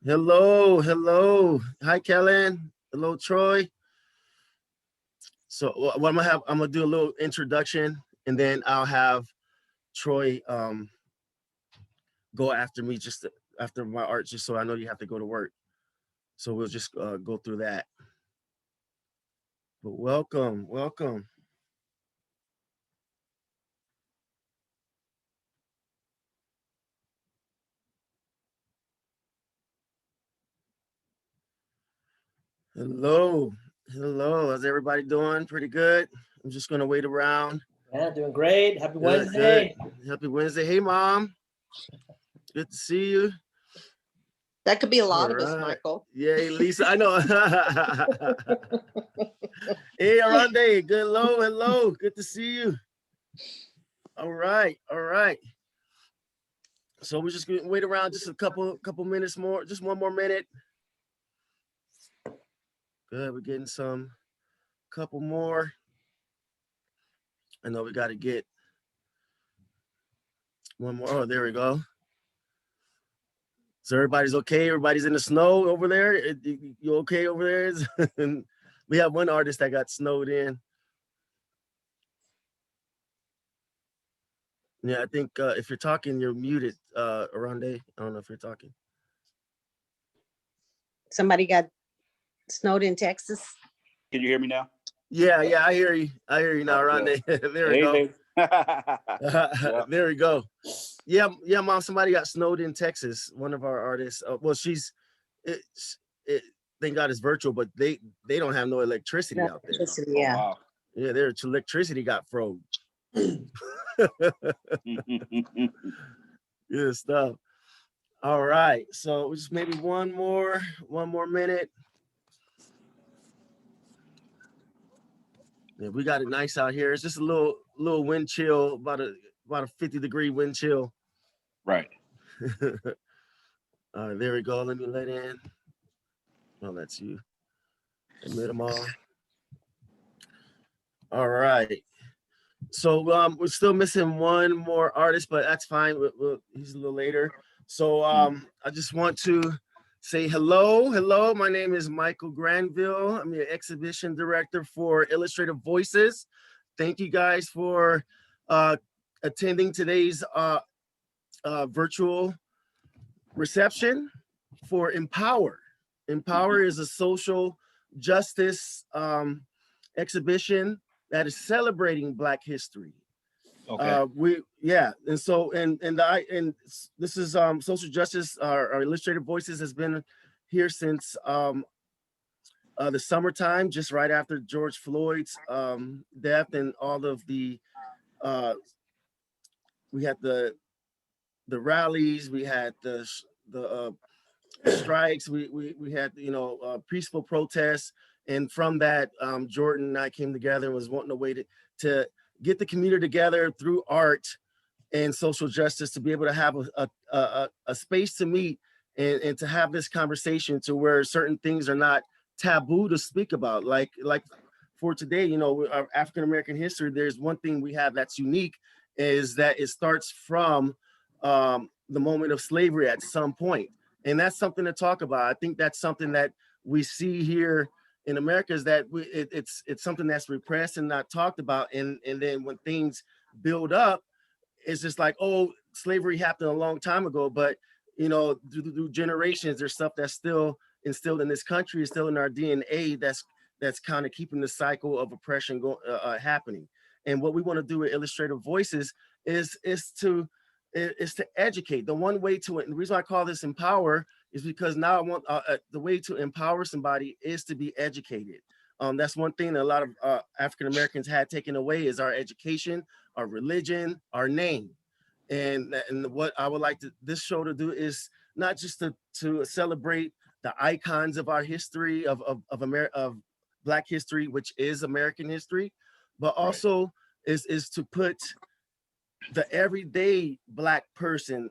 Hello, hello. Hi, Kellen. Hello, Troy. So what I'm gonna have, I'm gonna do a little introduction, and then I'll have Troy go after me, after my art, just so I know you have to go to work. So we'll just go through that. But welcome, welcome. Hello, hello. How's everybody doing? Pretty good. I'm just gonna wait around. Yeah, doing great. Happy Good, good. Wednesday. Happy Wednesday. Hey, mom. Good to see you. That could be a All lot of us, right. Michael. Yay, Lisa. I know. Hey, Aronde. Good. Hello, hello. Good to see you. All right, all right. So we're just gonna wait around just a couple minutes more, just one more minute. Good. We're getting some couple more. I know we got to get one more. Oh, there we go. So everybody's okay. Everybody's in the snow over there. You okay over there? And we have one artist that got snowed in. Yeah, I think if you're talking, you're muted, Aronde. I don't know if you're talking. Somebody got snowed in Texas. Can you hear me now? Yeah, yeah, I hear you. I hear you now, Aronde. There we go. Hey. Yep. There we go. Yeah, yeah, mom. Somebody got snowed in Texas. One of our artists. Well, she's. It, it, thank God it's virtual, but they don't have no electricity out there. Electricity, Oh, yeah. wow. Yeah, their electricity got froze. Good stuff. All right, so just maybe one more minute. Yeah, we got it nice out here. It's just a little wind chill, about a 50-degree wind chill. Right. All right, there we go. Let me let in. Oh, that's you. Admit them all. All right. So we're still missing one more artist, but that's fine. He's a little later. So I just want to say hello. Hello, my name is Michael Granville. I'm the exhibition director for Illustrative Voices. Thank you guys for attending today's virtual reception for Empower. Empower is a social justice exhibition that is celebrating Black history. Okay. And this is social justice. Our Illustrative Voices has been here since the summertime, just right after George Floyd's death, and all of the we had the rallies, we had the strikes, we had peaceful protests, and from that, Jordan and I came together and was wanting a way to get the community together through art and social justice to be able to have a space to meet and to have this conversation to where certain things are not taboo to speak about. Like for today, our African American history, there's one thing we have that's unique is that it starts from the moment of slavery at some point. And that's something to talk about. I think that's something that we see here in America is that it's something that's repressed and not talked about. And then when things build up, it's just like, oh, slavery happened a long time ago, but through generations, there's stuff that's still instilled in this country, is still in our DNA. That's kind of keeping the cycle of oppression happening. And what we want to do with Illustrative Voices is to educate. The one way to, and the reason I call this Empower is because now I want the way to empower somebody is to be educated. That's one thing that a lot of African Americans had taken away is our education, our religion, our name. And what I would like this show to do is not just to celebrate the icons of our history of Black history, which is American history, but also is to put the everyday Black person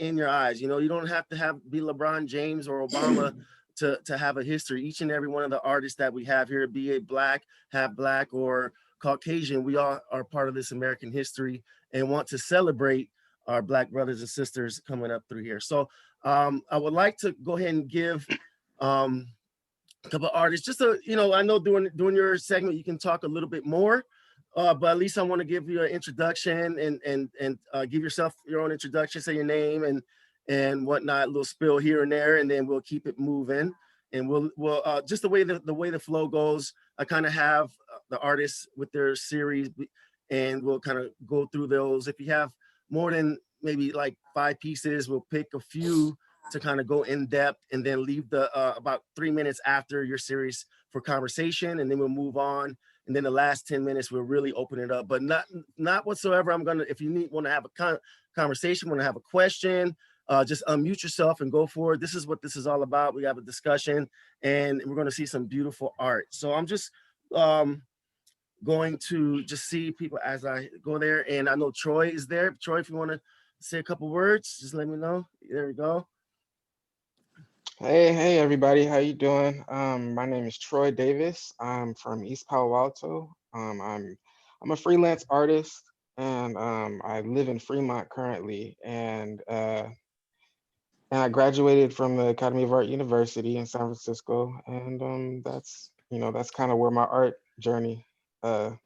in your eyes. You don't have to be LeBron James or Obama to have a history. Each and every one of the artists that we have here, be it Black, half Black, or Caucasian, we all are part of this American history and want to celebrate our Black brothers and sisters coming up through here. So I would like to go ahead and give a couple of artists, just so, you know, I know during your segment, you can talk a little bit more, but at least I want to give you an introduction and give yourself your own introduction, say your name and whatnot, a little spill here and there, and then we'll keep it moving. And we'll just the way the flow goes, I kind of have the artists with their series, and we'll kind of go through those. If you have more than maybe like 5 pieces, we'll pick a few to kind of go in depth, and then leave the about 3 minutes after your series for conversation, and then we'll move on. And then the last 10 minutes, we'll really open it up, but not whatsoever. I'm gonna, if you want to have a conversation, want to have a question, just unmute yourself and go for it. This is what this is all about. We have a discussion, and we're going to see some beautiful art. So I'm just going to just see people as I go there. And I know Troy is there. Troy, if you want to say a couple words, just let me know. There we go. Hey everybody, how you doing? My name is Troy Davis. I'm from East Palo Alto. I'm a freelance artist, and I live in Fremont currently. And I graduated from the Academy of Art University in San Francisco. And that's kind of where my art journey. Well,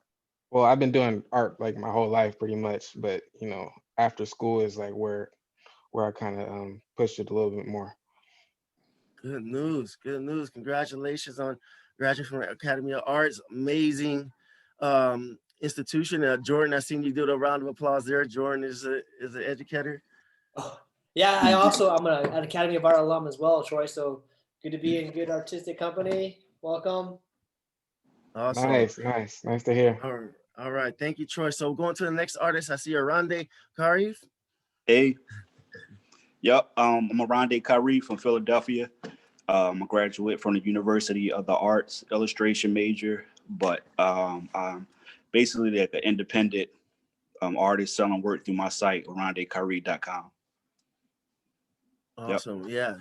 I've been doing art like my whole life pretty much, but after school is like where I kind of pushed it a little bit more. Good news. Good news. Congratulations on graduating from the Academy of Arts. Amazing institution. Jordan, I seen you do a round of applause there. Jordan is an educator. Oh, yeah, I'm an Academy of Art alum as well, Troy. So good to be in good artistic company. Welcome. Awesome. Nice to hear. All right. Thank you, Troy. So going to the next artist, I see Arande Karif. Hey. Yep. I'm Arande Karif from Philadelphia. I'm a graduate from the University of the Arts, illustration major, but I'm basically like an independent artist selling work through my site, arandekarif.com. Awesome. Yep. Yeah.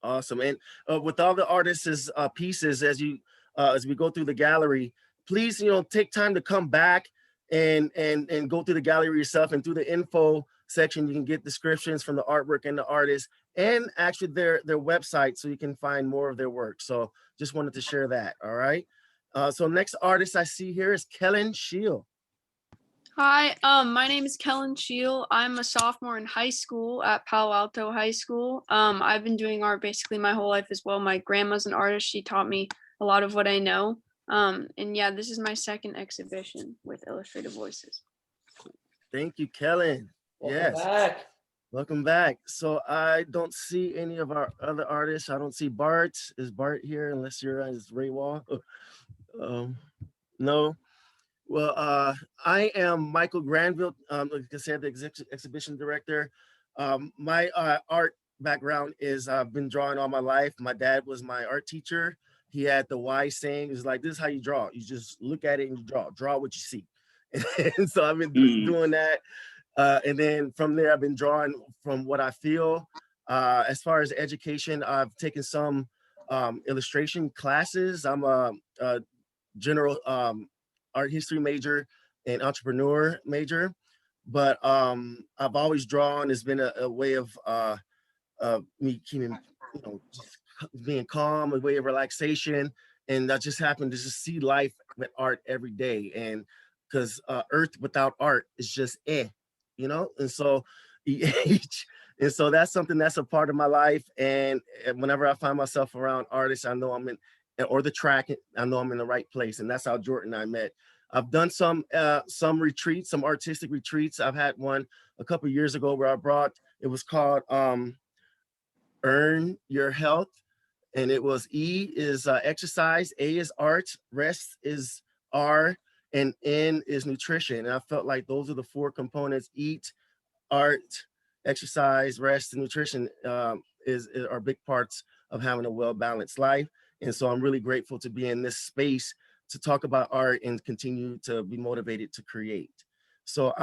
Awesome. And with all the artists' pieces, as we go through the gallery, please, take time to come back and go through the gallery yourself, and through the info section, you can get descriptions from the artwork and the artist, and actually their website, so you can find more of their work. So just wanted to share that. All right. So next artist I see here is Kellen Shield. Hi, my name is Kellen Shield. I'm a sophomore in high school at Palo Alto High School. I've been doing art basically my whole life as well. My grandma's an artist. She taught me a lot of what I know. And yeah, this is my second exhibition with Illustrative Voices. Thank you, Kellen. Welcome back. Welcome back. So I don't see any of our other artists. I don't see Bart. Is Bart here? Unless you're as Ray Wall. No. Well, I am Michael Granville, like I said, the exhibition director. My art background is I've been drawing all my life. My dad was my art teacher. He had the wise saying, it's like, this is how you draw. You just look at it and you draw what you see. And so I've been doing that. And then from there, I've been drawing from what I feel. As far as education, I've taken some illustration classes. I'm a general art history major and entrepreneur major, but I've always drawn. It's been a way of me keeping, just being calm, a way of relaxation. And I just happen to just see life with art every day. And because earth without art is just and so and so that's something that's a part of my life. And whenever I find myself around artists, I know I'm in, or the track, I know I'm in the right place. And that's how Jordan and I met. I've done some retreats, some artistic retreats. I've had one a couple of years ago where it was called Earn Your Health. And it was E is exercise, A is art, rest is R, and N is nutrition. And I felt like those are the 4 components: eat, art, exercise, rest, and nutrition are big parts of having a well-balanced life. And so I'm really grateful to be in this space to talk about art and continue to be motivated to create. So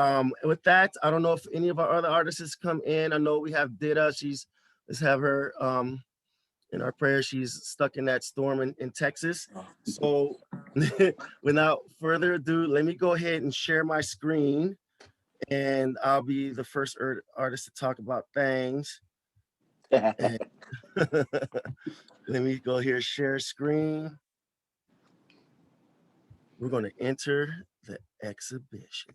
with that, I don't know if any of our other artists come in. I know we have Dida. Let's have her in our prayer. She's stuck in that storm in Texas. So without further ado, let me go ahead and share my screen. and I'll be the first artist to talk about things. And let me go here, share screen. We're going to enter the exhibition.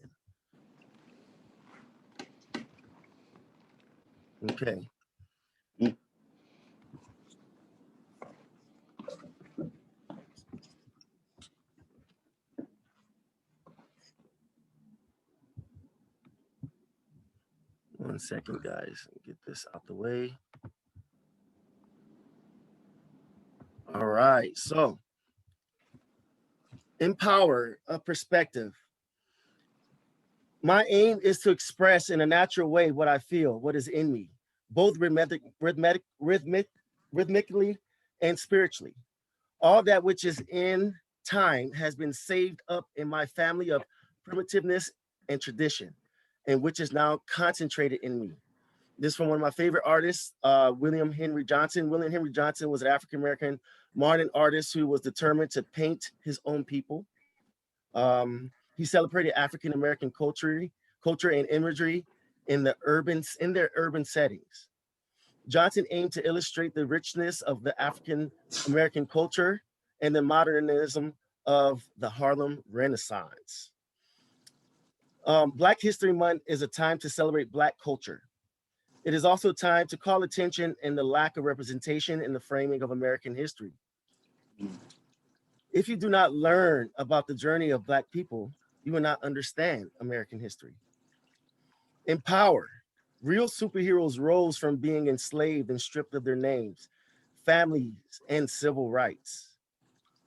Okay. One second, guys. Get this out the way. All right. So, empower a perspective. My aim is to express in a natural way what I feel, what is in me, both rhythmically and spiritually. All that which is in time has been saved up in my family of primitiveness and tradition, and which is now concentrated in me. This is from one of my favorite artists, William Henry Johnson. William Henry Johnson was an African-American modern artist who was determined to paint his own people. He celebrated African-American culture and imagery in their urban settings. Johnson aimed to illustrate the richness of the African-American culture and the modernism of the Harlem Renaissance. Black History Month is a time to celebrate Black culture. It is also time to call attention in the lack of representation in the framing of American history. If you do not learn about the journey of Black people, you will not understand American history. Empower. Real superheroes rose from being enslaved and stripped of their names, families, and civil rights.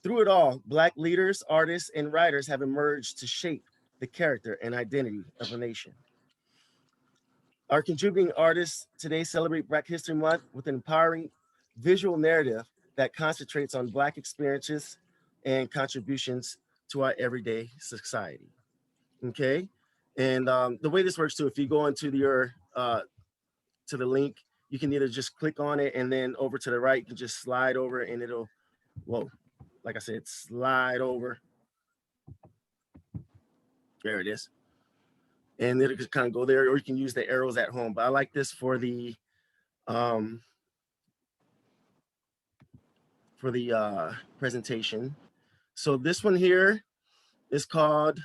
Through it all, Black leaders, artists, and writers have emerged to shape the character and identity of a nation. Our contributing artists today celebrate Black History Month with an empowering visual narrative that concentrates on Black experiences and contributions to our everyday society. Okay, and the way this works too, if you go into your to the link, you can either just click on it and then over to the right, you can just slide over and it'll, whoa, like I said, slide over. There it is. And it'll just kind of go there, or you can use the arrows at home. But I like this for the presentation. So this one here is called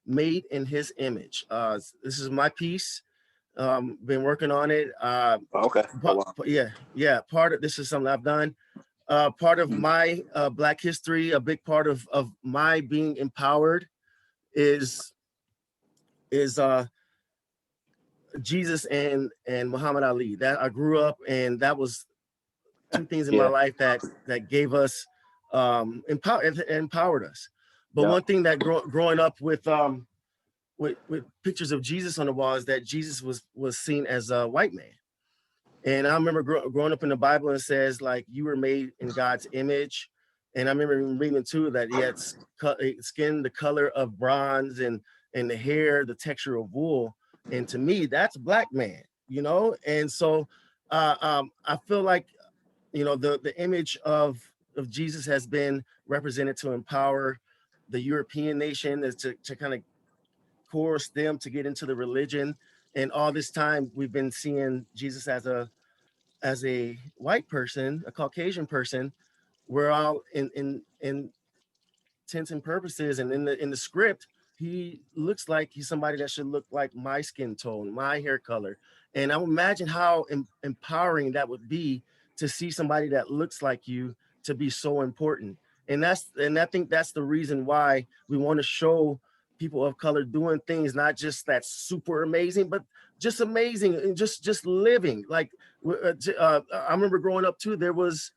Made in His Image. This is my piece. Been working on it. Okay. Oh, wow. Yeah. Part of this is something I've done. Part of my Black history, a big part of my being empowered is Jesus and Muhammad Ali. That I grew up, and that was two things in my life that gave us empowered us. But one thing that growing up with pictures of Jesus on the wall is that Jesus was seen as a white man. And I remember growing up in the Bible, and it says like you were made in God's image. And I remember reading too that he had skin the color of bronze and the hair, the texture of wool. And to me, that's Black man, you know? And so I feel like, you know, the image of Jesus has been represented to empower the European nation, is to kind of coerce them to get into the religion. And all this time we've been seeing Jesus as a white person, a Caucasian person. We're all in intents and purposes, and in the script, he looks like he's somebody that should look like my skin tone, my hair color. And I imagine how empowering that would be to see somebody that looks like you to be so important. And I think that's the reason why we want to show people of color doing things not just that's super amazing, but just amazing and just living. Like I remember growing up too, there was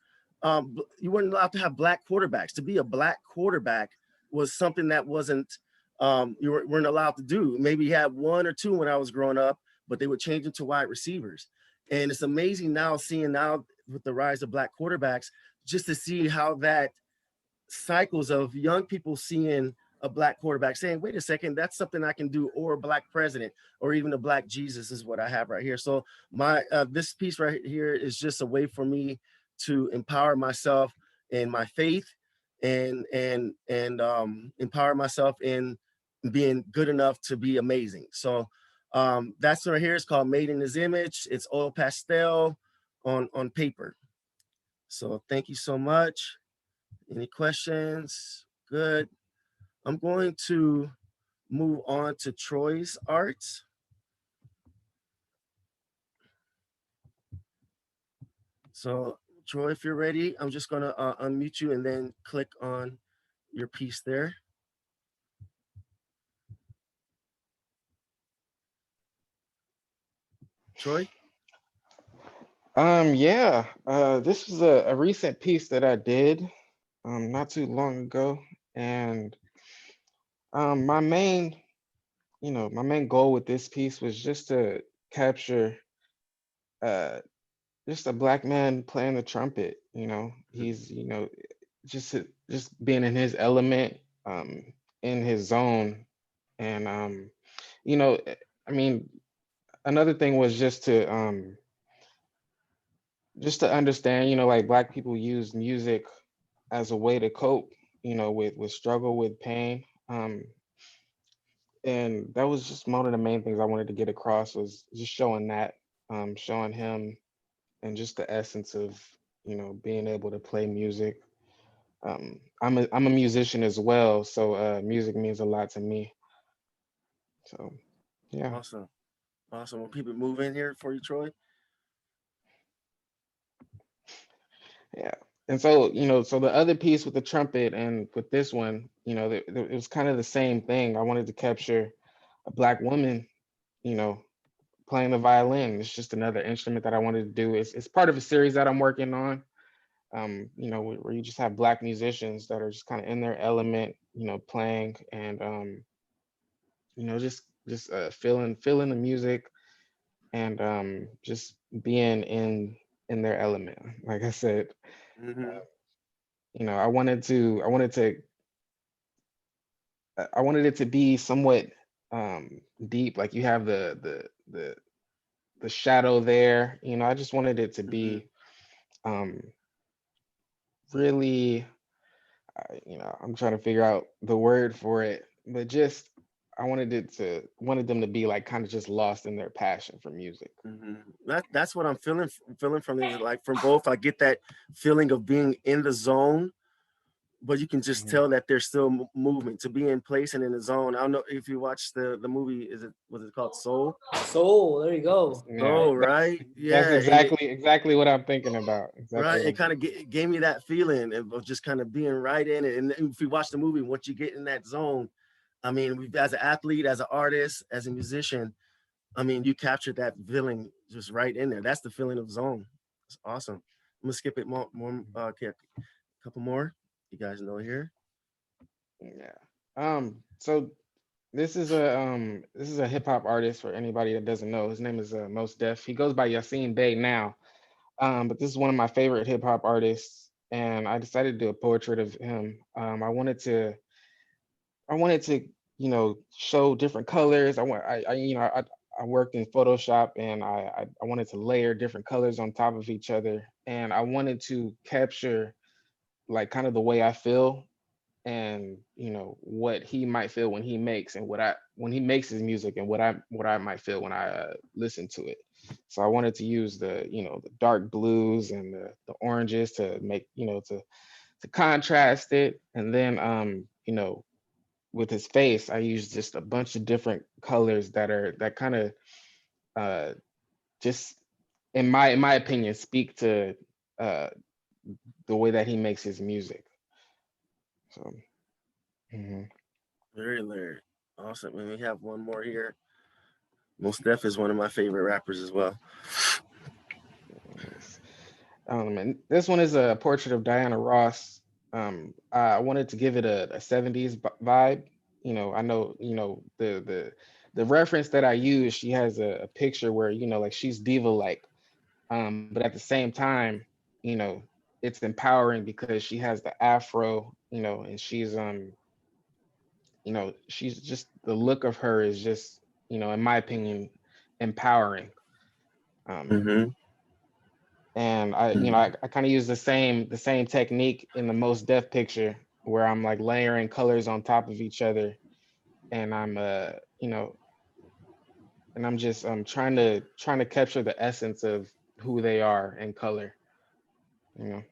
you weren't allowed to have Black quarterbacks. To be a Black quarterback was something that wasn't you weren't allowed to do. Maybe you had one or two when I was growing up, but they would change them to wide receivers. And it's amazing now seeing now with the rise of Black quarterbacks, just to see how that cycles of young people seeing a Black quarterback saying, wait a second, that's something I can do, or a Black president, or even a Black Jesus is what I have right here. So my this piece right here is just a way for me to empower myself in my faith and empower myself in being good enough to be amazing. So that's right here. It's called Made in His Image. It's oil pastel on paper. So thank you so much. Any questions? Good. I'm going to move on to Troy's art. So Troy, if you're ready, I'm just gonna unmute you and then click on your piece there. Troy? Yeah, this was a recent piece that I did not too long ago. And my main, my main goal with this piece was just to capture uh just a black man playing the trumpet. He's, just being in his element, in his zone. And you know, I mean, another thing was just to understand, like black people use music as a way to cope, with struggle, with pain. And that was just one of the main things I wanted to get across, was just showing that, showing him, and just the essence of, being able to play music. I'm a musician as well, so music means a lot to me. So yeah. Awesome. Awesome. We'll keep it moving here for you, Troy. Yeah. And so, so the other piece with the trumpet and with this one, it was kind of the same thing. I wanted to capture a black woman, you know, playing the violin. It's just another instrument that I wanted to do. It's part of a series that I'm working on, where you just have black musicians that are just kind of in their element, playing, and, just feeling the music, and just being in their element. Like I said, Mm-hmm. I wanted it to be somewhat deep. Like you have the shadow there. I just wanted it to Mm-hmm. be um, really, I'm trying to figure out the word for it, but just I wanted them to be like kind of just lost in their passion for music. Mm-hmm. That's what I'm feeling from this. Like from both, I get that feeling of being in the zone, but you can just Mhm. tell that there's still movement to be in place and in the zone. I don't know if you watched the movie. Was it called Soul? Soul, there you go. Yeah, Soul, that's right? that's Yeah, and exactly what I'm thinking about. Exactly right, what it I'm kind of thinking. gave me that feeling of just kind of being right in it. And if you watch the movie, once you get in that zone, I mean, as an athlete, as an artist, as a musician, I mean, you captured that feeling just right in there. That's the feeling of zone. It's awesome. I'm gonna skip it more. Okay, a couple more. You guys know here. Yeah. So this is a hip hop artist for anybody that doesn't know. His name is Mos Def. He goes by Yassine Bey now. But this is one of my favorite hip hop artists, and I decided to do a portrait of him. I wanted to show different colors. I worked in Photoshop, and I wanted to layer different colors on top of each other, and I wanted to capture like kind of the way I feel, and what he might feel when he makes, and when he makes his music, and what I might feel when I listen to it. So I wanted to use the dark blues and the oranges to make, to contrast it. And then with his face, I used just a bunch of different colors that kind of uh just in my opinion speak to uh the way that he makes his music. So mhm. Very lyric. Awesome. And we have one more here. Most Def is one of my favorite rappers as well. Yes. And this one is a portrait of Diana Ross. I wanted to give it a 70s vibe. I know, the reference that I use, she has a picture where, like she's diva-like. But at the same time, you know, it's empowering because she has the afro, and she's just, the look of her is just, in my opinion, empowering. Um, Mm-hmm. and I kind of use the same technique in the Most Def picture, where I'm like layering colors on top of each other, and I'm you know, and I'm just trying to capture the essence of who they are in color, you know.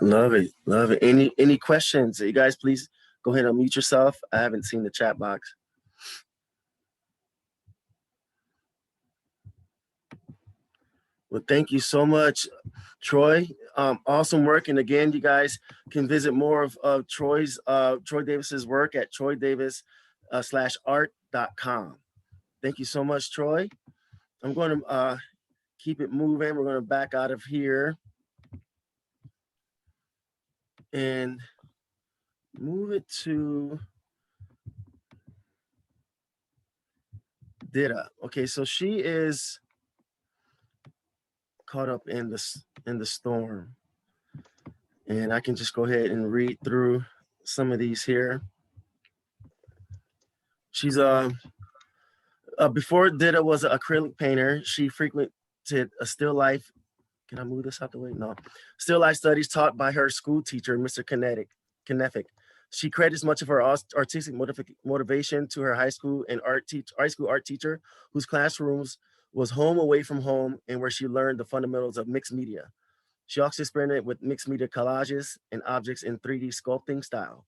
Love it. Love it. Any questions? You guys, please go ahead and unmute yourself. I haven't seen the chat box. Well, thank you so much, Troy. Awesome work. And again, you guys can visit more of Troy Davis's work at troydavis/art.com. Thank you so much, Troy. I'm going to keep it moving. We're going to back out of here and move it to Dida. Okay, so she is caught up in the storm. And I can just go ahead and read through some of these here. She's before Dida was an acrylic painter, she frequented a still life. Can I move this out the way? No. Still life studies taught by her school teacher, Mr. Knefic. She credits much of her artistic motivation to her high school art teacher, whose classrooms was home away from home and where she learned the fundamentals of mixed media. She also experimented with mixed media collages and objects in 3D sculpting style.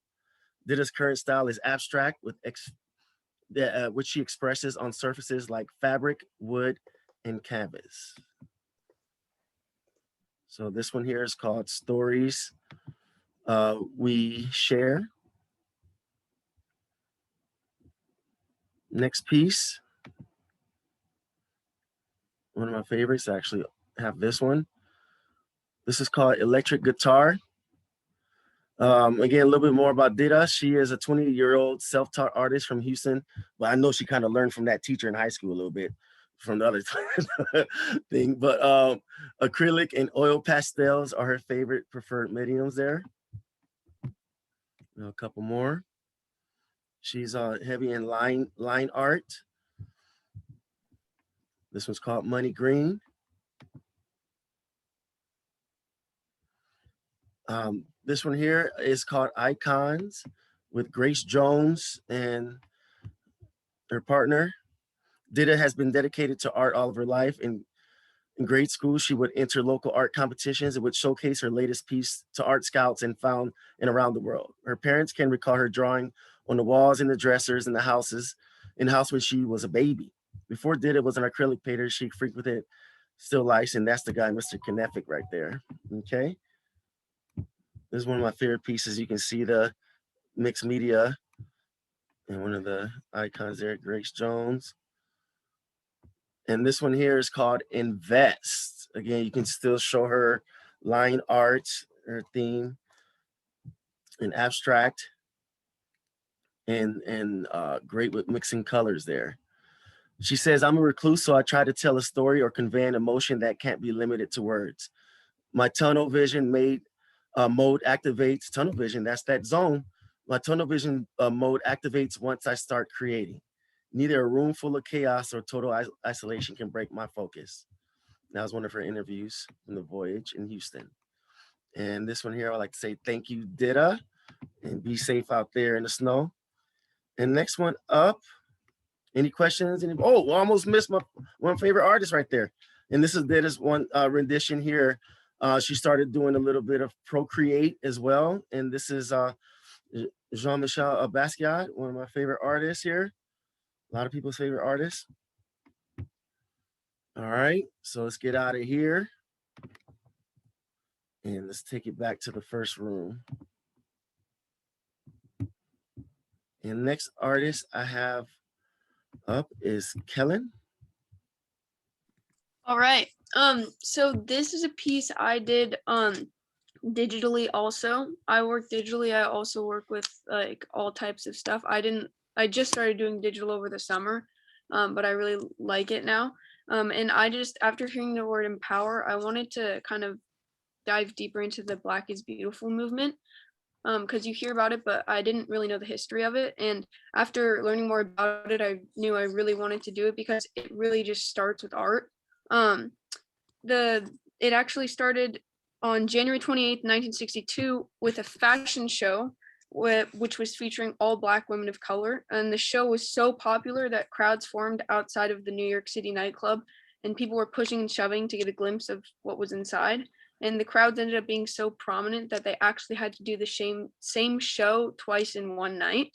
Dida's current style is abstract, which she expresses on surfaces like fabric, wood, and canvas. So this one here is called Stories We Share. Next piece, one of my favorites, I actually have this one. This is called Electric Guitar. Again, a little bit more about Dida. She is a 20-year-old self-taught artist from Houston, but I know she kind of learned from that teacher in high school a little bit from the other thing. But acrylic and oil pastels are her favorite preferred mediums there. A couple more. She's heavy in line art. This one's called Money Green. This one here is called Icons with Grace Jones and her partner. Dida has been dedicated to art all of her life. In grade school, she would enter local art competitions and would showcase her latest piece to art scouts and found and around the world. Her parents can recall her drawing on the walls and the dressers in the house when she was a baby. Before Dida was an acrylic painter, she frequented still lifes, and that's the guy, Mr. Knefic, right there. Okay. This is one of my favorite pieces. You can see the mixed media and one of the icons there, Grace Jones. And this one here is called Invest. Again, you can still show her line art, her theme, and abstract, and great with mixing colors there. She says, I'm a recluse, so I try to tell a story or convey an emotion that can't be limited to words. My tunnel vision mode activates, tunnel vision, that's that zone. My tunnel vision mode activates once I start creating. Neither a room full of chaos or total isolation can break my focus. That was one of her interviews from the voyage in Houston. And this one here, I'd like to say thank you, Dida, and be safe out there in the snow. And next one up, any questions? Oh, almost missed my one favorite artist right there. And this is Dida's one rendition here. She started doing a little bit of Procreate as well. And this is Jean-Michel Basquiat, one of my favorite artists here. A lot of people's favorite artists. All right, so let's get out of here. And let's take it back to the first room. And next artist I have up is Kellen. All right. So this is a piece I did digitally also. I work digitally. I also work with like all types of stuff. I just started doing digital over the summer, but I really like it now. And I just, after hearing the word empower, I wanted to kind of dive deeper into the Black is Beautiful movement, because you hear about it, but I didn't really know the history of it. And after learning more about it, I knew I really wanted to do it because it really just starts with art. It actually started on January 28th, 1962 with a fashion show which was featuring all Black women of color. And the show was so popular that crowds formed outside of the New York City nightclub, and people were pushing and shoving to get a glimpse of what was inside. And the crowds ended up being so prominent that they actually had to do the same show twice in one night.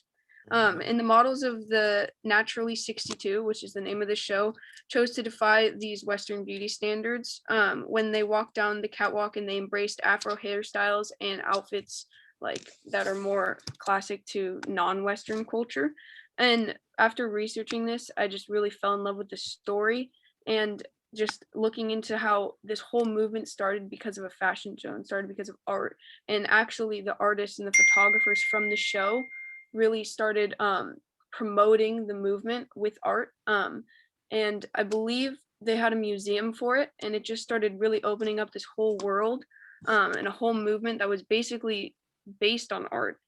And the models of the Naturally 62, which is the name of the show, chose to defy these Western beauty standards when they walked down the catwalk, and they embraced Afro hairstyles and outfits like that are more classic to non-Western culture. And after researching this, I just really fell in love with the story, and just looking into how this whole movement started because of a fashion show and started because of art. And actually the artists and the photographers from the show really started promoting the movement with art. And I believe they had a museum for it, and it just started really opening up this whole world and a whole movement that was basically based on art.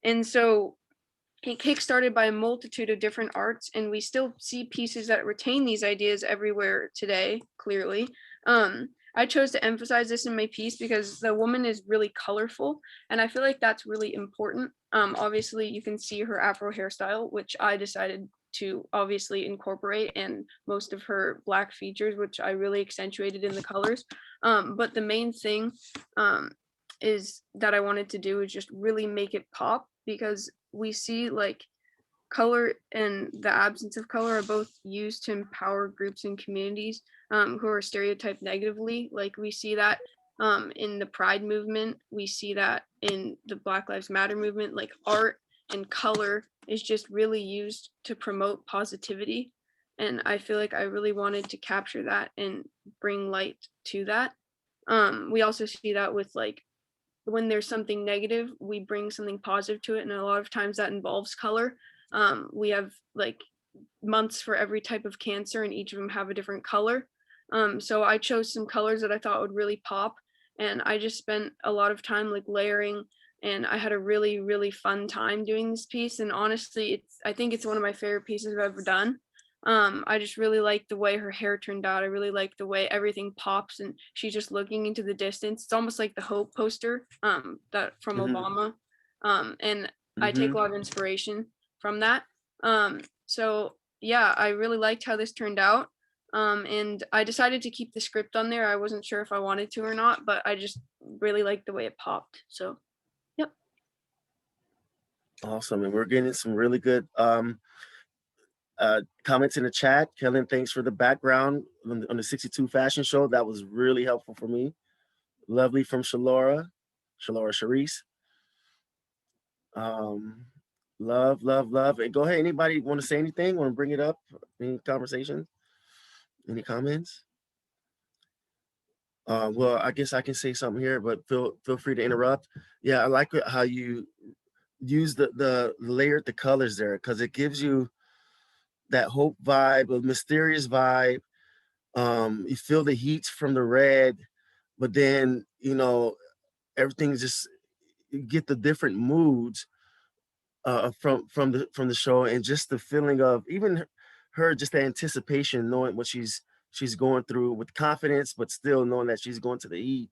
And so it kickstarted by a multitude of different arts, and we still see pieces that retain these ideas everywhere today, clearly. I chose to emphasize this in my piece because the woman is really colorful, and I feel like that's really important. Obviously, you can see her Afro hairstyle, which I decided to obviously incorporate, and most of her Black features, which I really accentuated in the colors. But the main thing is that I wanted to do is just really make it pop, because we see like color and the absence of color are both used to empower groups and communities who are stereotyped negatively. Like we see that in the Pride movement, we see that in the Black Lives Matter movement. Like art and color is just really used to promote positivity, and I feel like I really wanted to capture that and bring light to that. We also see that with like when there's something negative, we bring something positive to it, and a lot of times that involves color. We have like months for every type of cancer, and each of them have a different color. So I chose some colors that I thought would really pop, and I just spent a lot of time like layering, and I had a really, really fun time doing this piece. And honestly, I think it's one of my favorite pieces I've ever done. I just really like the way her hair turned out. I really like the way everything pops and she's just looking into the distance. It's almost like the Hope poster that from Obama. And I take a lot of inspiration from that. So yeah, I really liked how this turned out. And I decided to keep the script on there. I wasn't sure if I wanted to or not, but I just really liked the way it popped. So yep. Awesome. And we're getting some really good comments in the chat. Kellen, thanks for the background on the 62 fashion show. That was really helpful for me. Lovely from Shalora Sharice. Love, love, love. And go ahead. Anybody want to say anything? Want to bring it up? Any conversation? Any comments? Well, I guess I can say something here, but feel free to interrupt. Yeah, I like how you use the layered the colors there, because it gives you that hope vibe, a mysterious vibe. You feel the heat from the red, but then everything's just, you get the different moods from the show, and just the feeling of even her just the anticipation, knowing what she's going through with confidence, but still knowing that she's going to the heat.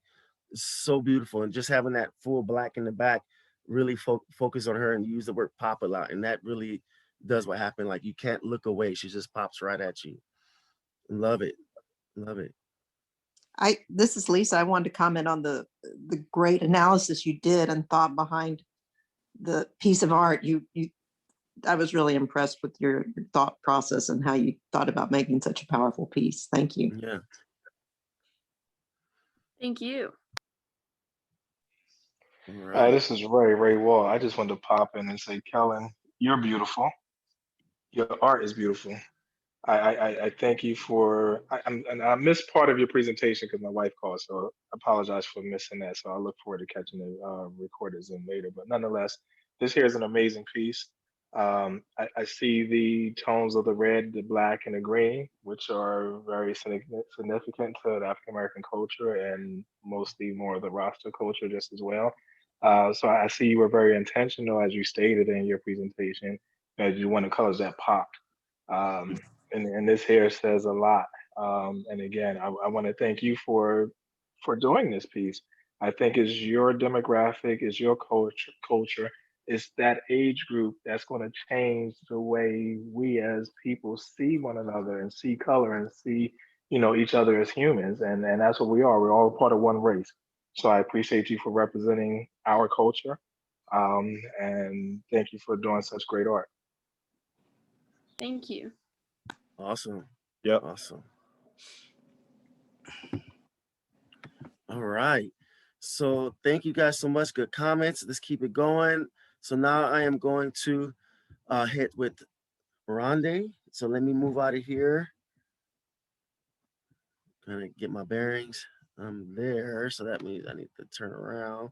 Is so beautiful, and just having that full black in the back really focus on her and use the word pop a lot, and that really does what happened. Like you can't look away; she just pops right at you. Love it, love it. This is Lisa. I wanted to comment on the great analysis you did and thought behind the piece of art. I was really impressed with your thought process and how you thought about making such a powerful piece. Thank you. Yeah. Thank you. All Hi, right. this is Ray Wall. I just wanted to pop in and say, Kellen, you're beautiful. Your art is beautiful. I thank you for, and I missed part of your presentation because my wife called, so I apologize for missing that. So I look forward to catching the recorded Zoom later. But nonetheless, this here is an amazing piece. I see the tones of the red, the black, and the green, which are very significant to the African American culture and mostly more of the Rasta culture just as well. So I see you were very intentional, as you stated in your presentation, that you wanted colors that pop. And this here says a lot. And again, I want to thank you for doing this piece. I think it's your demographic, it's your culture, it's that age group that's going to change the way we as people see one another and see color and see, each other as humans. And that's what we are. We're all part of one race. So I appreciate you for representing our culture. And thank you for doing such great art. Thank you. Awesome. Yep. Awesome. All right. So thank you guys so much. Good comments. Let's keep it going. So now I am going to hit with Rondé. So let me move out of here. Gonna get my bearings. I'm there. So that means I need to turn around.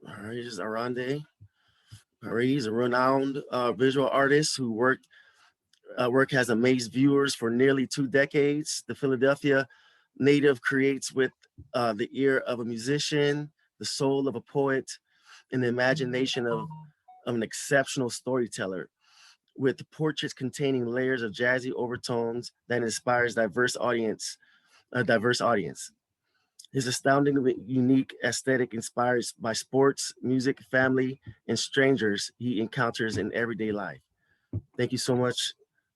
All right, this is Arande. He's a renowned visual artist who work has amazed viewers for nearly 2 decades. The Philadelphia native creates with the ear of a musician, the soul of a poet, and the imagination of an exceptional storyteller, with portraits containing layers of jazzy overtones that inspires a diverse audience. His astoundingly unique aesthetic inspired by sports, music, family, and strangers he encounters in everyday life. Thank you so much,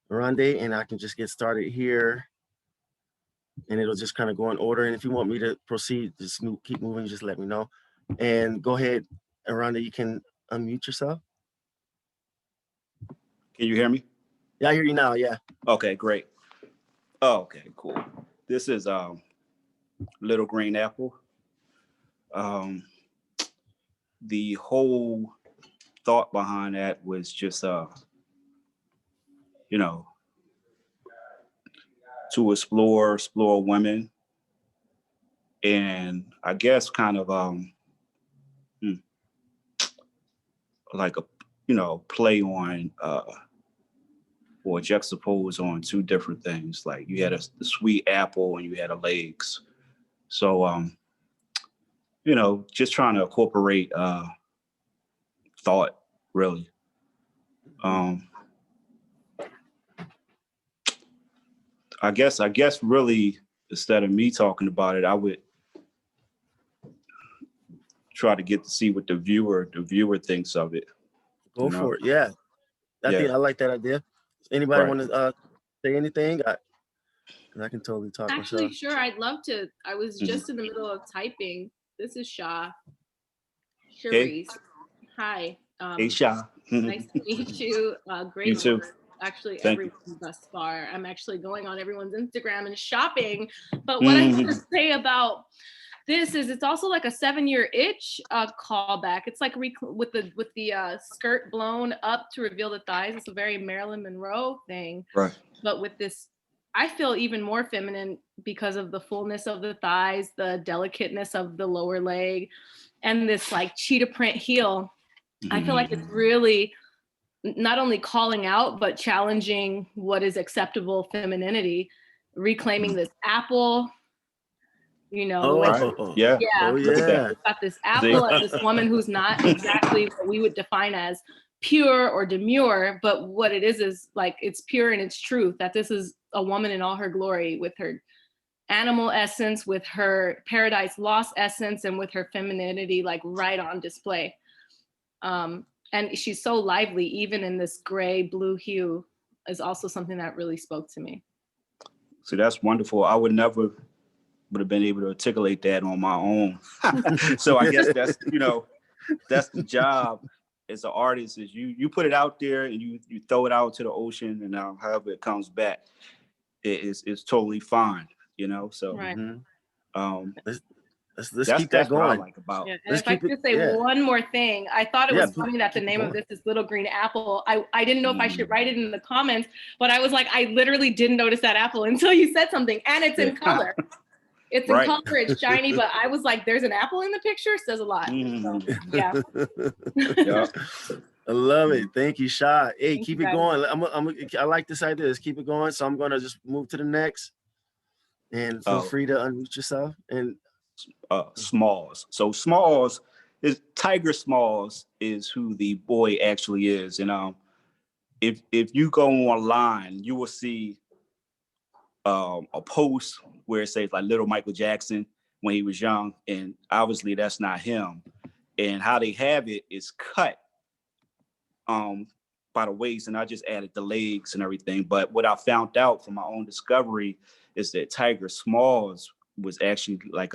Rondé, and I can just get started here, and it'll just kind of go in order. And if you want me to proceed, just keep moving, just let me know. And go ahead, Rondé, you can unmute yourself. Can you hear me? Yeah, I hear you now, yeah. Okay, great. Oh, okay, cool. This is Little Green Apple. The whole thought behind that was just to explore women, and I guess kind of like a play on or juxtapose on two different things. Like you had the sweet apple and you had a legs. So just trying to incorporate thought, really. I guess really, instead of me talking about it, I would try to get to see what the viewer thinks of it. Go for it. Yeah. I think I like that idea. Anybody want to say anything? I can totally talk Actually, myself. sure. I'd love to. I was just in the middle of typing. This is Cherise. Hi. Hey, Sha. Nice to meet you. Great. You too. Work. Actually, Thank everyone thus far. I'm actually going on everyone's Instagram and shopping. But what I have to say about this is it's also like a 7-year itch callback. It's like with the skirt blown up to reveal the thighs. It's a very Marilyn Monroe thing. Right. But with this, I feel even more feminine because of the fullness of the thighs, the delicateness of the lower leg, and this like cheetah print heel. I feel like it's really not only calling out, but challenging what is acceptable femininity, reclaiming this apple, Yeah. Oh yeah. It's got this apple and this woman who's not exactly what we would define as pure or demure, but what it is like it's pure in its truth, that this is a woman in all her glory, with her animal essence, with her paradise lost essence, and with her femininity like right on display. And she's so lively, even in this gray blue hue, is also something that really spoke to me. So that's wonderful. I would never have been able to articulate that on my own. So I guess that's that's the job as an artist, is you put it out there and you throw it out to the ocean, and now however it comes back, it's totally fine, So right. Let's keep that going. What I like about. Yeah. And if I could say one more thing, I thought it was funny that the name of this is Little Green Apple. I didn't know if I should write it in the comments, but I was like, I literally didn't notice that apple until you said something, and it's in color. It's in color, it's shiny, but I was like, there's an apple in the picture, says a lot. So, yeah. I love it. Thank you, Sha. Hey, keep it going. I like this idea. Let's keep it going. So I'm gonna just move to the next, and feel free to unmute yourself. And Smalls. So Smalls Tiger Smalls is who the boy actually is. And if you go online, you will see a post where it says like little Michael Jackson when he was young, and obviously that's not him. And how they have it is cut by the waist, and I just added the legs and everything. But what I found out from my own discovery is that Tiger Smalls was actually like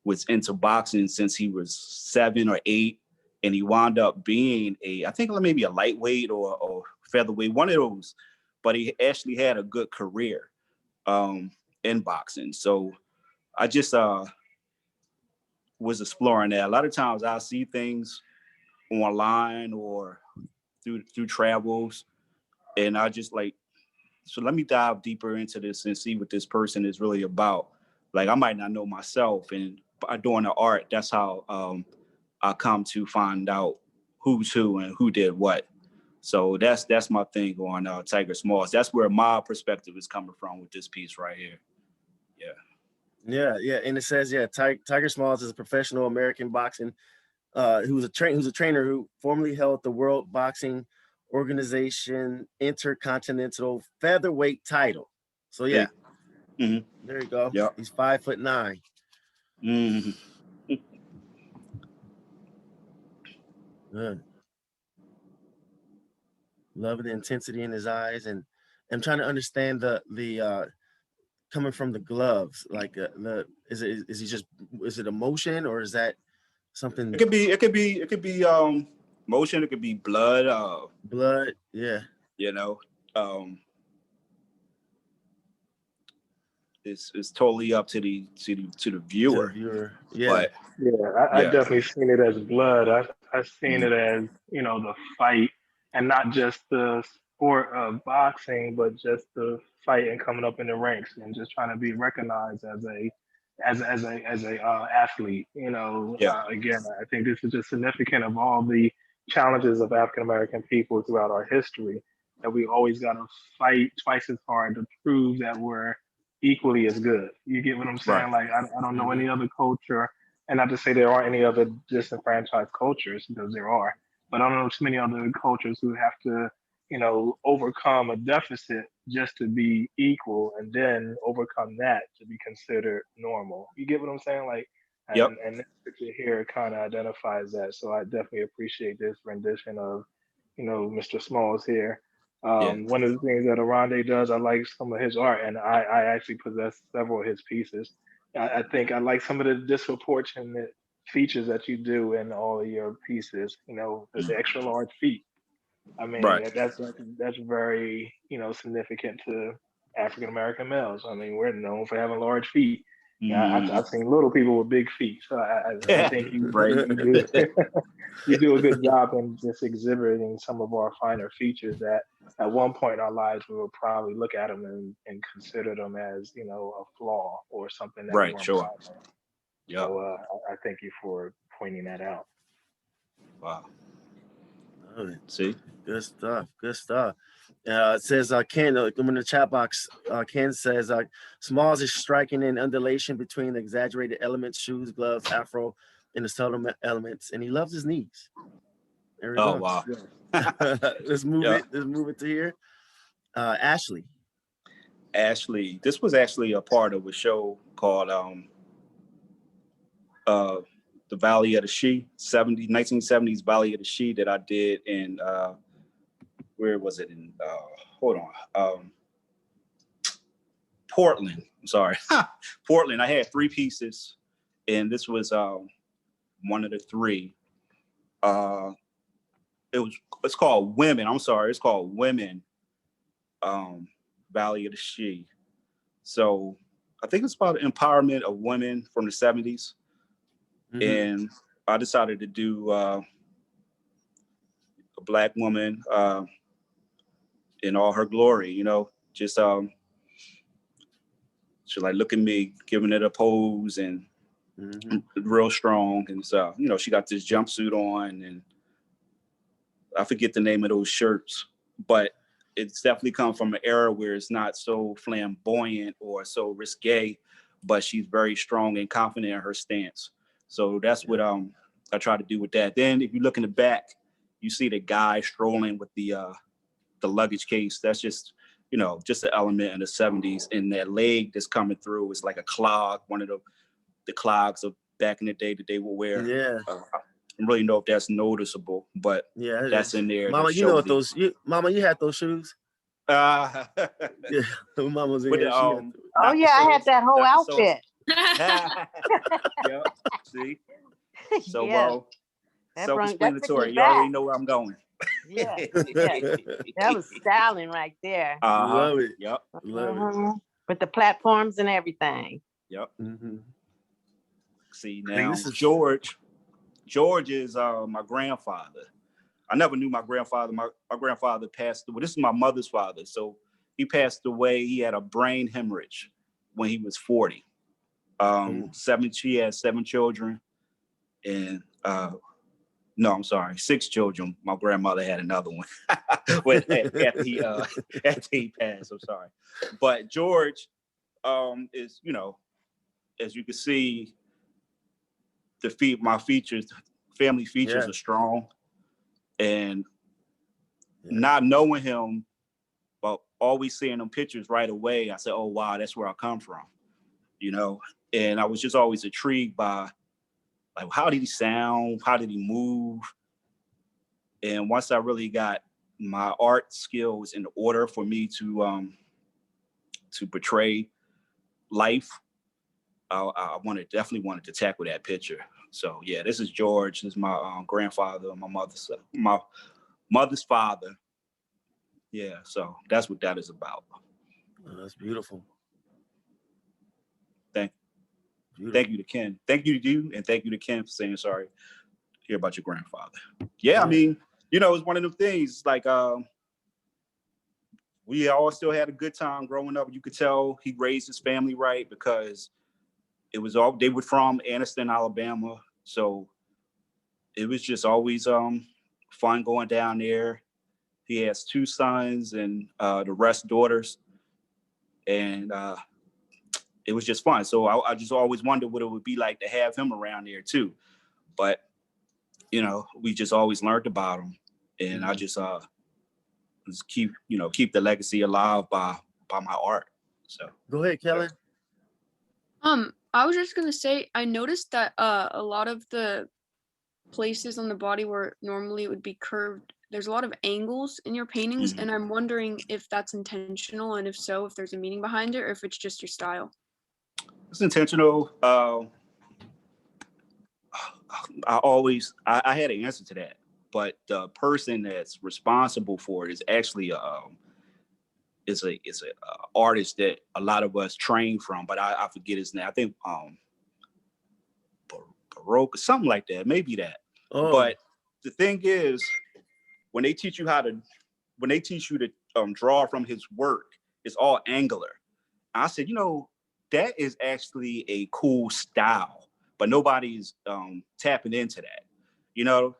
was into boxing since he was 7 or 8, and he wound up being I think maybe a lightweight or featherweight, one of those. But he actually had a good career in boxing. So I just was exploring that. A lot of times I see things online or through travels, and I just like, so let me dive deeper into this and see what this person is really about. Like I might not know myself, and by doing the art, that's how I come to find out who's who and who did what. So that's my thing on Tiger Smalls. That's where my perspective is coming from with this piece right here. Yeah, and it says, Tiger Smalls is a professional American boxing who's a trainer who formerly held the World Boxing Organization Intercontinental Featherweight title. So yeah, Mm-hmm. there you go. Yep. He's 5'9". Mm-hmm. Good. Love the intensity in his eyes, and I'm trying to understand the coming from the gloves. Like is it emotion, or is that something? It could be motion. It could be blood. Blood. Yeah. You know, it's totally up to the viewer. Yeah. But I definitely seen it as blood. I seen it as, the fight, and not just the sport of boxing, but just the fight and coming up in the ranks and just trying to be recognized as a athlete. Again, I think this is just significant of all the challenges of African American people throughout our history, that we always got to fight twice as hard to prove that we're equally as good. You get what I'm saying? Right. Like I don't know any other culture, and not to say there aren't any other disenfranchised cultures, because there are, but I don't know too many other cultures who have to, overcome a deficit just to be equal, and then overcome that to be considered normal. You get what I'm saying? Like, Yep. and this picture here kind of identifies that. So I definitely appreciate this rendition of, Mr. Smalls here. One of the things that Arande does, I like some of his art, and I actually possess several of his pieces. I think I like some of the disproportionate features that you do in all of your pieces. The extra large feet. I mean, Right. that's very, significant to African American males. I mean, we're known for having large feet. Yeah, I've seen little people with big feet, so I think you do you do a good job in just exhibiting some of our finer features that at one point in our lives we will probably look at them and consider them as a flaw or something that we Right. weren't Sure. proud of. Yeah. So I thank you for pointing that out. Wow. Love it. See. Good stuff. It says Ken, in the chat box, Ken says Smalls is striking an undulation between the exaggerated elements, shoes, gloves, afro, and the subtle elements, and he loves his knees. There we go. Wow. Let's move it to here. Ashley. This was actually a part of a show called the Valley of the She, 1970s Valley of the She that I did in where was it in Portland. I'm sorry. Portland. I had 3 pieces, and this was one of the 3. It's called Women. I'm sorry, it's called Women, Valley of the She. So I think it's about empowerment of women from the 70s. And I decided to do a Black woman in all her glory, just she like, look at me, giving it a pose, and real strong. And so, she got this jumpsuit on, and I forget the name of those shirts, but it's definitely come from an era where it's not so flamboyant or so risque, but she's very strong and confident in her stance. So that's what I try to do with that. Then if you look in the back, you see the guy strolling with the luggage case. That's just, you know, just an element in the 70s. And that leg that's coming through is like a clog, one of the clogs of back in the day that they would wear. Yeah. I don't really know if that's noticeable, but Yeah. that's in there. Mama, you know what those, Mama, you had those shoes? Yeah, Mama's in with here. the, Oh yeah, I had that whole outfit. Yeah, see? So, Yeah, that took self-explanatory. me You already back. know where I'm going. Yeah, yeah, that was styling right there. Love it. Yep. Love it. Mhm. With the platforms and everything. Yep. Mhm. See, Hey, now this is- George is my grandfather. I never knew my grandfather. My grandfather passed away. This is my mother's father. So he passed away. He had a brain hemorrhage when he was 40. She had 7 children. And no, I'm sorry, 6 children. My grandmother had another one after he passed. I'm sorry. But George is, you know, as you can see, my family features are strong. And not knowing him, but always seeing them pictures right away, I said, oh, wow, that's where I come from, you know? And I was just always intrigued by, like, how did he sound? How did he move? And once I really got my art skills in order for me to portray life, I definitely wanted to tackle that picture. So yeah, this is George. This is my grandfather, my mother's father. Yeah, so that's what that is about. Oh, that's beautiful. Thank you to Ken. Thank you to you, and thank you to Ken for saying sorry to hear about your grandfather. Yeah, I mean, you know, it's one of them things, like we all still had a good time growing up. You could tell he raised his family right, because they were from Anniston, Alabama. So it was just always fun going down there. He has 2 sons and the rest daughters. And it was just fun. So I just always wondered what it would be like to have him around there too. But, you know, we just always learned about him. And I just keep the legacy alive by my art. So go ahead, Kelly. I was just gonna say, I noticed that a lot of the places on the body where normally it would be curved, there's a lot of angles in your paintings, and I'm wondering if that's intentional, and if so, if there's a meaning behind it, or if it's just your style. It's intentional. I had an answer to that, but the person that's responsible for it is actually it's a artist that a lot of us train from, but I forget his name. I think Baroque or something like that, maybe that. Oh. But the thing is, when they teach you to draw from his work, it's all angular. I said, you know, that is actually a cool style, but nobody's tapping into that, you know?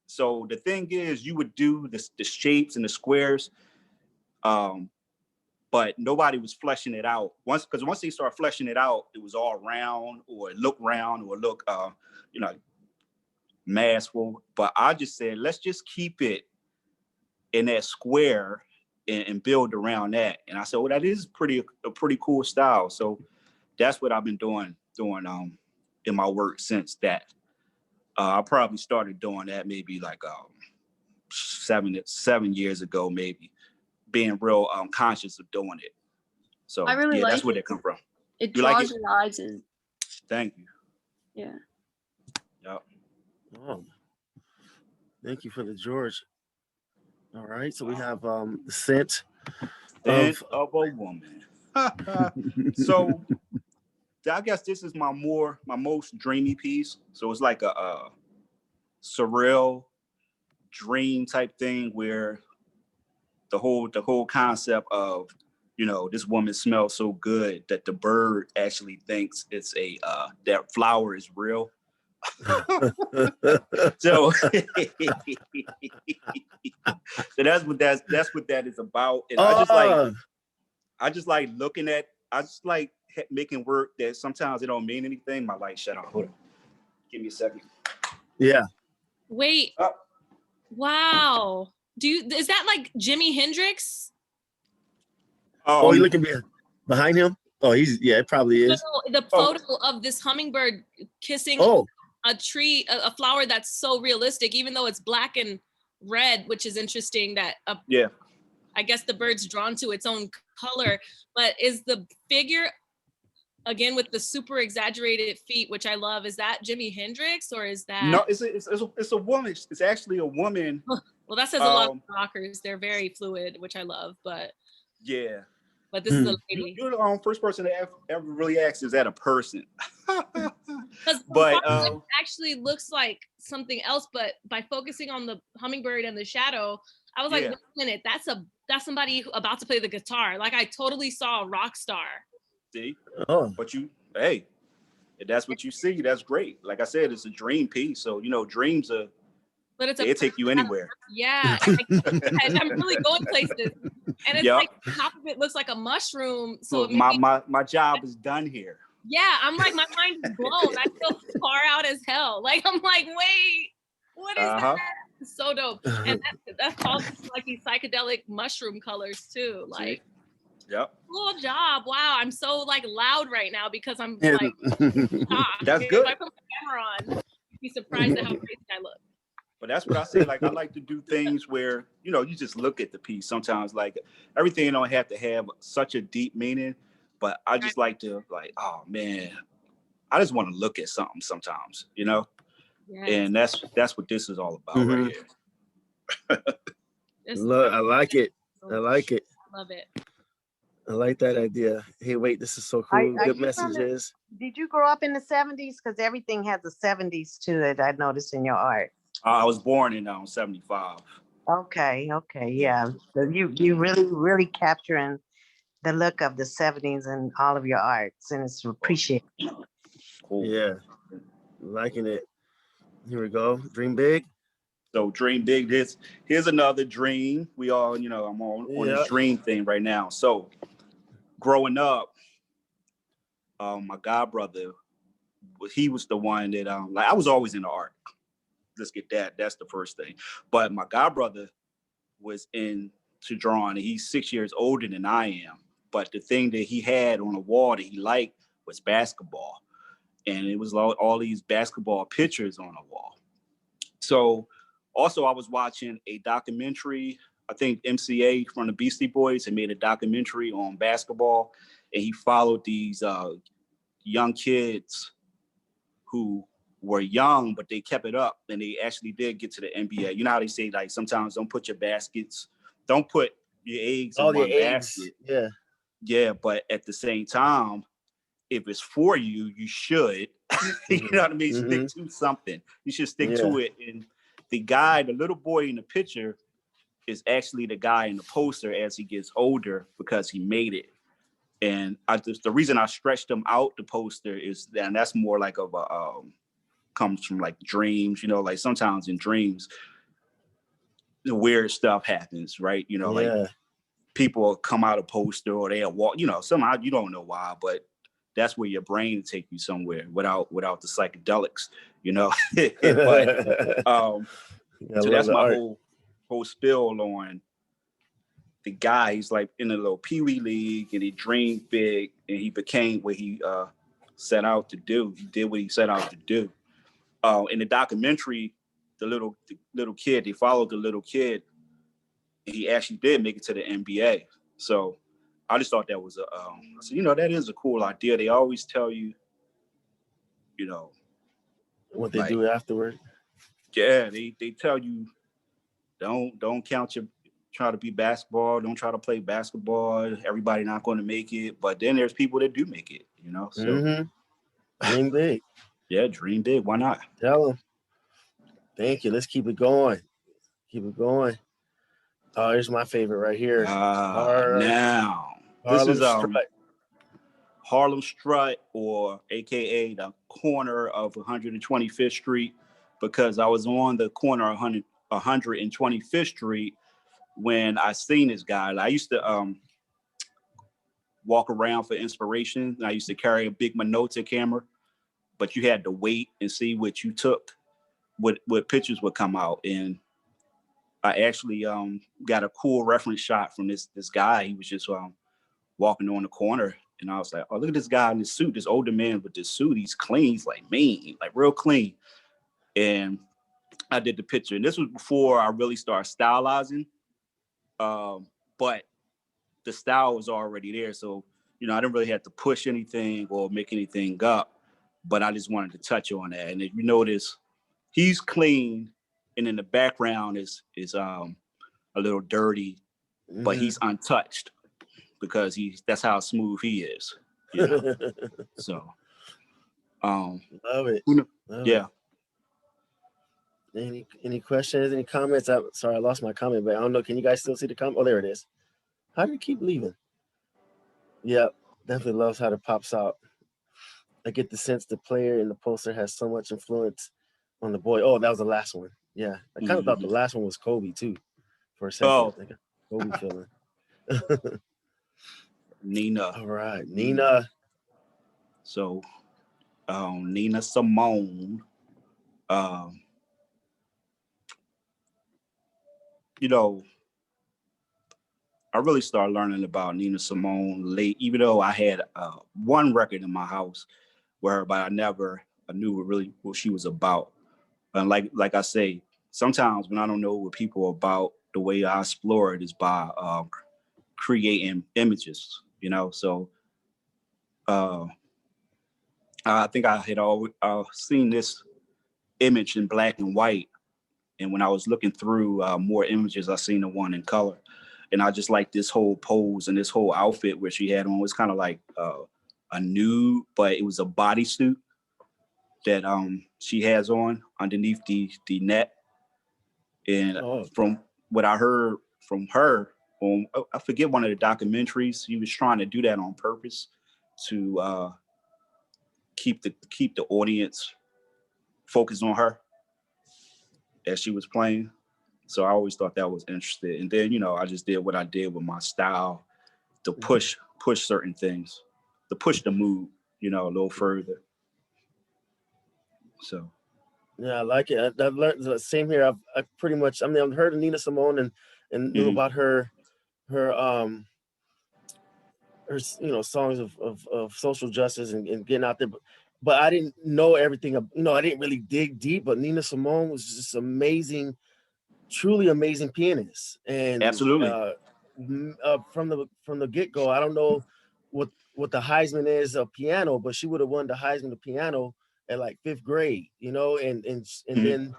So the thing is, you would do the shapes and the squares, but nobody was fleshing it out. Once they start fleshing it out, it was all round, or it looked round, or look, you know, massful. But I just said, let's just keep it in that square and build around that. And I said, well, that is a pretty cool style. So that's what I've been doing in my work since that. I probably started doing that maybe like 7 years ago, maybe, being real conscious of doing it. So I really like that's where it. they come from. It You draws like it? your eyes in. Thank you. Yeah. Yep. Oh, thank you for the George. All right, so we have the scent of a woman. So I guess this is my most dreamy piece. So it's like a surreal dream type thing, where the whole concept of, you know, this woman smells so good that the bird actually thinks it's that flower is real. So so that's what that is about. And I just like looking at, I just like making work that sometimes it don't mean anything. My light shut off. Hold on. Give me a second. Yeah. Wait. Oh. Wow. Is that like Jimi Hendrix? Oh, you looking behind him? Oh, it probably is. No, the photo of this hummingbird kissing a tree, a flower that's so realistic, even though it's black and red, which is interesting that I guess the bird's drawn to its own color. But is the figure, again with the super exaggerated feet, which I love, is that Jimi Hendrix or is that? No, it's a woman. It's actually a woman. Well, that says a lot of rockers. They're very fluid, which I love. But yeah. But this is a lady. You're the first person to ever really ask, is that a person? But it actually looks like something else, but by focusing on the hummingbird and the shadow, I was like, wait a minute, that's somebody about to play the guitar. Like I totally saw a rock star. See? But hey, if that's what you see, that's great. Like I said, it's a dream piece. So, dreams are, they take you anywhere. Yeah. And I'm really going places. And it's like top of it looks like a mushroom. So my job is done here. Yeah, I'm like, my mind is blown. I feel far out as hell. Like I'm like, wait, what is that? It's so dope. And that's called like these psychedelic mushroom colors too. Like cool job. Wow, I'm so like loud right now because I'm like shocked. That's good. If I put my camera on, you'd be surprised at how crazy I look. But that's what I say. Like, I like to do things where, you just look at the piece. Sometimes, like, everything don't have to have such a deep meaning. But I just like to, like, oh, man, I just want to look at something sometimes, Yes. And that's what this is all about right here. I like it. I like it. I love it. I like that idea. Hey, wait, this is so cool. Good messages. Did you grow up in the 70s? Because everything has a 70s to it, I noticed in your art. I was born in 75. Okay, yeah. So you really capturing the look of the 70s in all of your arts, and it's appreciated. Cool. Yeah, liking it. Here we go. Dream big. So dream big. Here's another dream. We all, I'm on this dream thing right now. So growing up, my god brother, he was the one that like I was always into art. Let's get that. That's the first thing. But my god brother was into drawing. And he's 6 years older than I am. But the thing that he had on the wall that he liked was basketball. And it was all these basketball pictures on the wall. So also I was watching a documentary. I think MCA from the Beastie Boys had made a documentary on basketball. And he followed these young kids who were young, but they kept it up and they actually did get to the NBA. You know how they say, like, sometimes don't put your eggs in one basket. Yeah. Yeah, but at the same time, if it's for you, you should. You know what I mean? Stick to something. You should stick to it. And the little boy in the picture is actually the guy in the poster as he gets older because he made it. And the reason I stretched him out the poster is that, and that's more like of a comes from like dreams, like sometimes in dreams, the weird stuff happens, right? Like people come out a poster or they'll walk, somehow you don't know why, but that's where your brain will take you somewhere without the psychedelics, But so that's my whole spill on the guy. He's like in a little peewee league and he dreamed big and he became what he set out to do. He did what he set out to do. In the documentary, the little kid, they followed the little kid. And he actually did make it to the NBA. So I just thought that was I said, that is a cool idea. They always tell you, what they do afterward. Yeah, they tell you, don't try to be basketball. Don't try to play basketball. Everybody not going to make it. But then there's people that do make it, So Dream big. Yeah, dream big. Why not? Tell them. Thank you. Let's keep it going. Oh, here's my favorite right here. Now this is Harlem Strut, or AKA the corner of 125th Street, because I was on the corner of 125th Street when I seen this guy. I used to walk around for inspiration. I used to carry a big Minolta camera, but you had to wait and see what you took what pictures would come out. And I actually got a cool reference shot from this guy. He was just walking on the corner, and I was like, oh, look at this guy in this suit, this older man with this suit. He's clean, he's like mean, like real clean. And I did the picture, and this was before I really started stylizing. But the style was already there, so I didn't really have to push anything or make anything up. But I just wanted to touch on that. And if you notice, he's clean, and in the background is a little dirty, but he's untouched because that's how smooth he is. So love it. Love yeah. it. Any questions, any comments? Sorry, I lost my comment, but I don't know. Can you guys still see the comment? Oh, there it is. How did it keep leaving? Yeah, definitely loves how it pops out. I get the sense the player in the poster has so much influence on the boy. Oh, that was the last one. Yeah, I kind of thought the last one was Kobe too, for a second. Oh. I think Kobe feeling. Nina. All right, Nina. So, Nina Simone. I really started learning about Nina Simone late, even though I had one record in my house with her, but I knew really what she was about. And like I say, sometimes when I don't know what people are about, the way I explore it is by creating images, So I think I had seen this image in black and white. And when I was looking through more images, I seen the one in color. And I just like this whole pose and this whole outfit where she had on was kind of like a nude, but it was a bodysuit that she has on underneath the net. And from what I heard from her, I forget one of the documentaries, he was trying to do that on purpose to keep the audience focused on her as she was playing. So I always thought that was interesting. And then, I just did what I did with my style to push certain things, to push the mood, a little further. So. Yeah, I like it. I've learned the same here. I pretty much, I've heard of Nina Simone and knew about her songs of social justice and getting out there, but I didn't know everything. I didn't really dig deep. But Nina Simone was just amazing, truly amazing pianist. And absolutely, from the get go, I don't know what the Heisman is of piano, but she would have won the Heisman of piano at like 5th grade, and then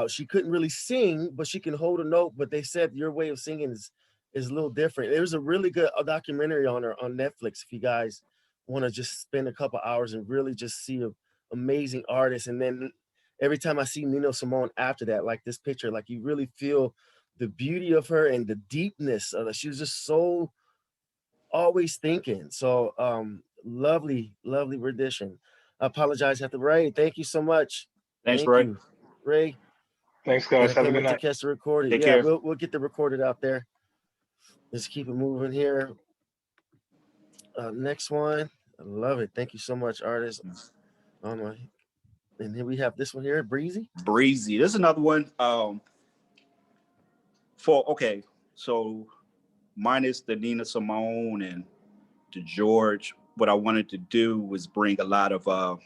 she couldn't really sing, but she can hold a note. But they said your way of singing is a little different. There's a really good documentary on her on Netflix if you guys want to just spend a couple hours and really just see an amazing artist. And then every time I see Nina Simone after that, like this picture, like you really feel the beauty of her and the deepness of it. She was just so always thinking. So lovely rendition. I apologize at the Ray. Thank you so much. Thanks, Thank you, Ray. Thanks, guys. Have a good To night. catch the recorded. Take Yeah, care. we'll get the recorded out there. Let's keep it moving here. Next one. I love it. Thank you so much, artist. And here we have this one here, Breezy. Breezy. There's another one. So minus the Nina Simone and the George, what I wanted to do was bring a lot of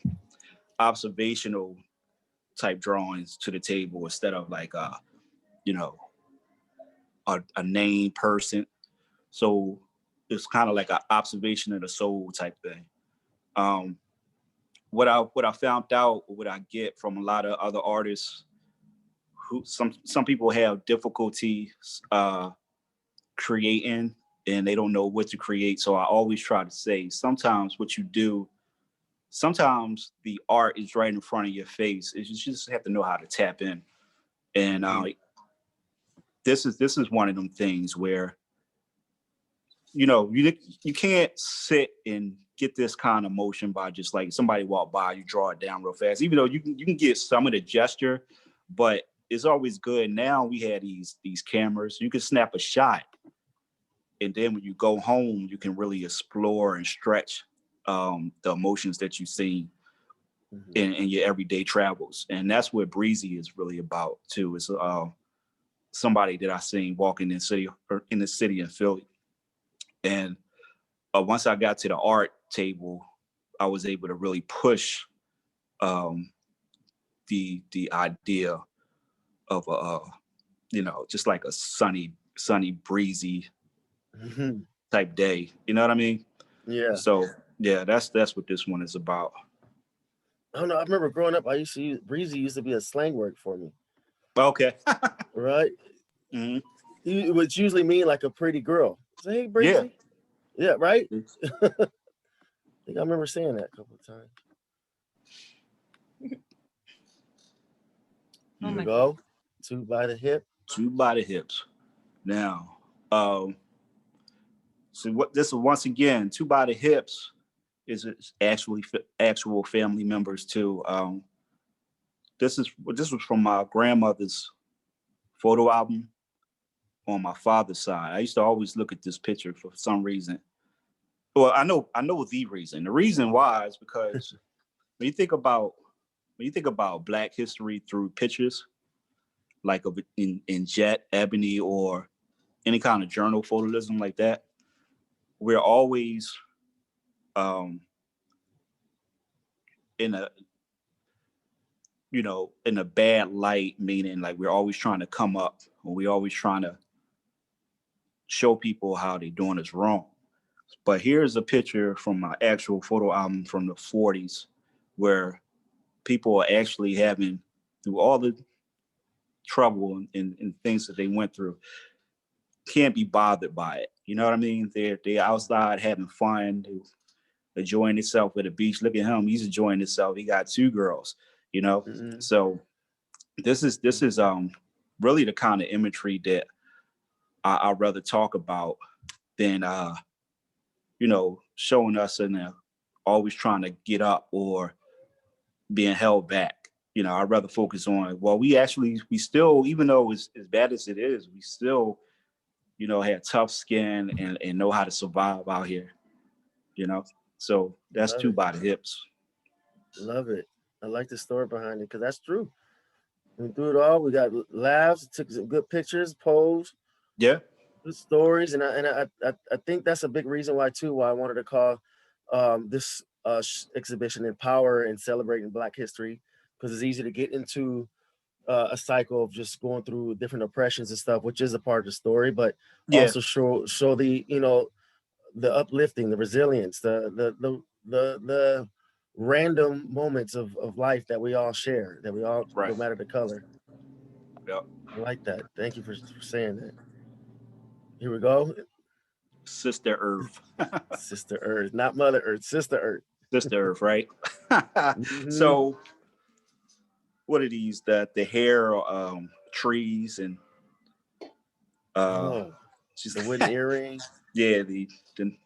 observational type drawings to the table instead of like a named person. So it's kind of like an observation of the soul type thing. What I found out, what I get from a lot of other artists, who some people have difficulty creating and they don't know what to create. So I always try to say, sometimes what you do, sometimes the art is right in front of your face. You just have to know how to tap in. And this is one of them things where you can't sit and get this kind of motion by just like somebody walk by, you draw it down real fast. Even though you can get some of the gesture, but it's always good. Now we have these cameras. You can snap a shot, and then when you go home, you can really explore and stretch the emotions that you see in your everyday travels. And that's what Breezy is really about too. It's somebody that I seen walking in the city in Philly. And once I got to the art table, I was able to really push the idea of just like a sunny, breezy type day. You know what I mean? Yeah. So yeah, that's what this one is about. I don't know. I remember growing up, I used to use breezy used to be a slang word for me. Okay. Right? Mm-hmm. It would usually mean like a pretty girl. Say, hey, breezy. Yeah, right? I think I remember saying that a couple of times. Oh Here we my go. Two by the hip. Two by the hips. Now, so what this is once again, two by the hips is actually actual family members too. This was from my grandmother's photo album on my father's side. I used to always look at this picture for some reason. Well, I know the reason. The reason why is because when you think about Black history through pictures, like in Jet, Ebony, or any kind of journal photolism like that, we're always in a in a bad light, meaning like we're always trying to come up, or we're always trying to show people how they're doing us wrong. But here's a picture from my actual photo album from the 40s, where people are actually having, through all the trouble and things that they went through, can't be bothered by it. You know what I mean? They're outside having fun, enjoying themselves at the beach. Look at him, he's enjoying himself. He got 2 girls, So this is really the kind of imagery that I'd rather talk about than showing us and always trying to get up or being held back. I'd rather focus on, well, we still, even though it's as bad as it is, we still, have tough skin and know how to survive out here. So that's Love two it. by the hips. Love it. I like the story behind it because that's true. We through it all. We got laughs, took some good pictures, posed, Yeah. good stories, and I think that's a big reason why I wanted to call this exhibition "Empower and Celebrating Black History" because it's easy to get into a cycle of just going through different oppressions and stuff, which is a part of the story, but Yeah. also show the the uplifting, the resilience, the random moments of life that we all share, that we all, Right. no matter the color. Yep. I like that. Thank you for saying that. Here we go. Sister Earth. Sister Earth, not Mother Earth, Sister Earth. Sister Earth, right? Mhm. So what are these? The hair trees and Oh, she's the wooden earring. yeah, the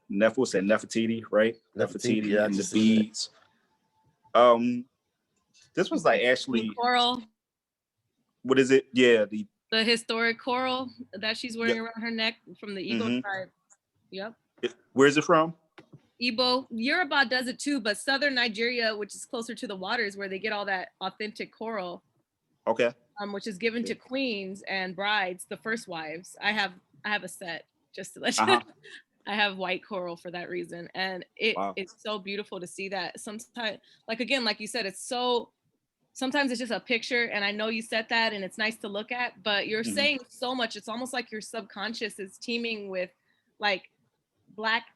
Nefertiti, right? Nefertiti, Nefertiti yeah, I and the just seen that. beads. This was like actually, coral, what is it? Yeah, the historic coral that she's wearing Yep. around her neck from the Igbo Mhm. tribe. Yep. Where's it from? Igbo, Yoruba does it too, but southern Nigeria, which is closer to the waters where they get all that authentic coral, Okay. which is given to queens and brides, the first wives. I have a set just to let you know. I have white coral for that reason. And it's so beautiful to see that. Sometimes, like again, like you said, sometimes it's just a picture, and I know you said that and it's nice to look at, but you're saying so much. It's almost like your subconscious is teeming with like black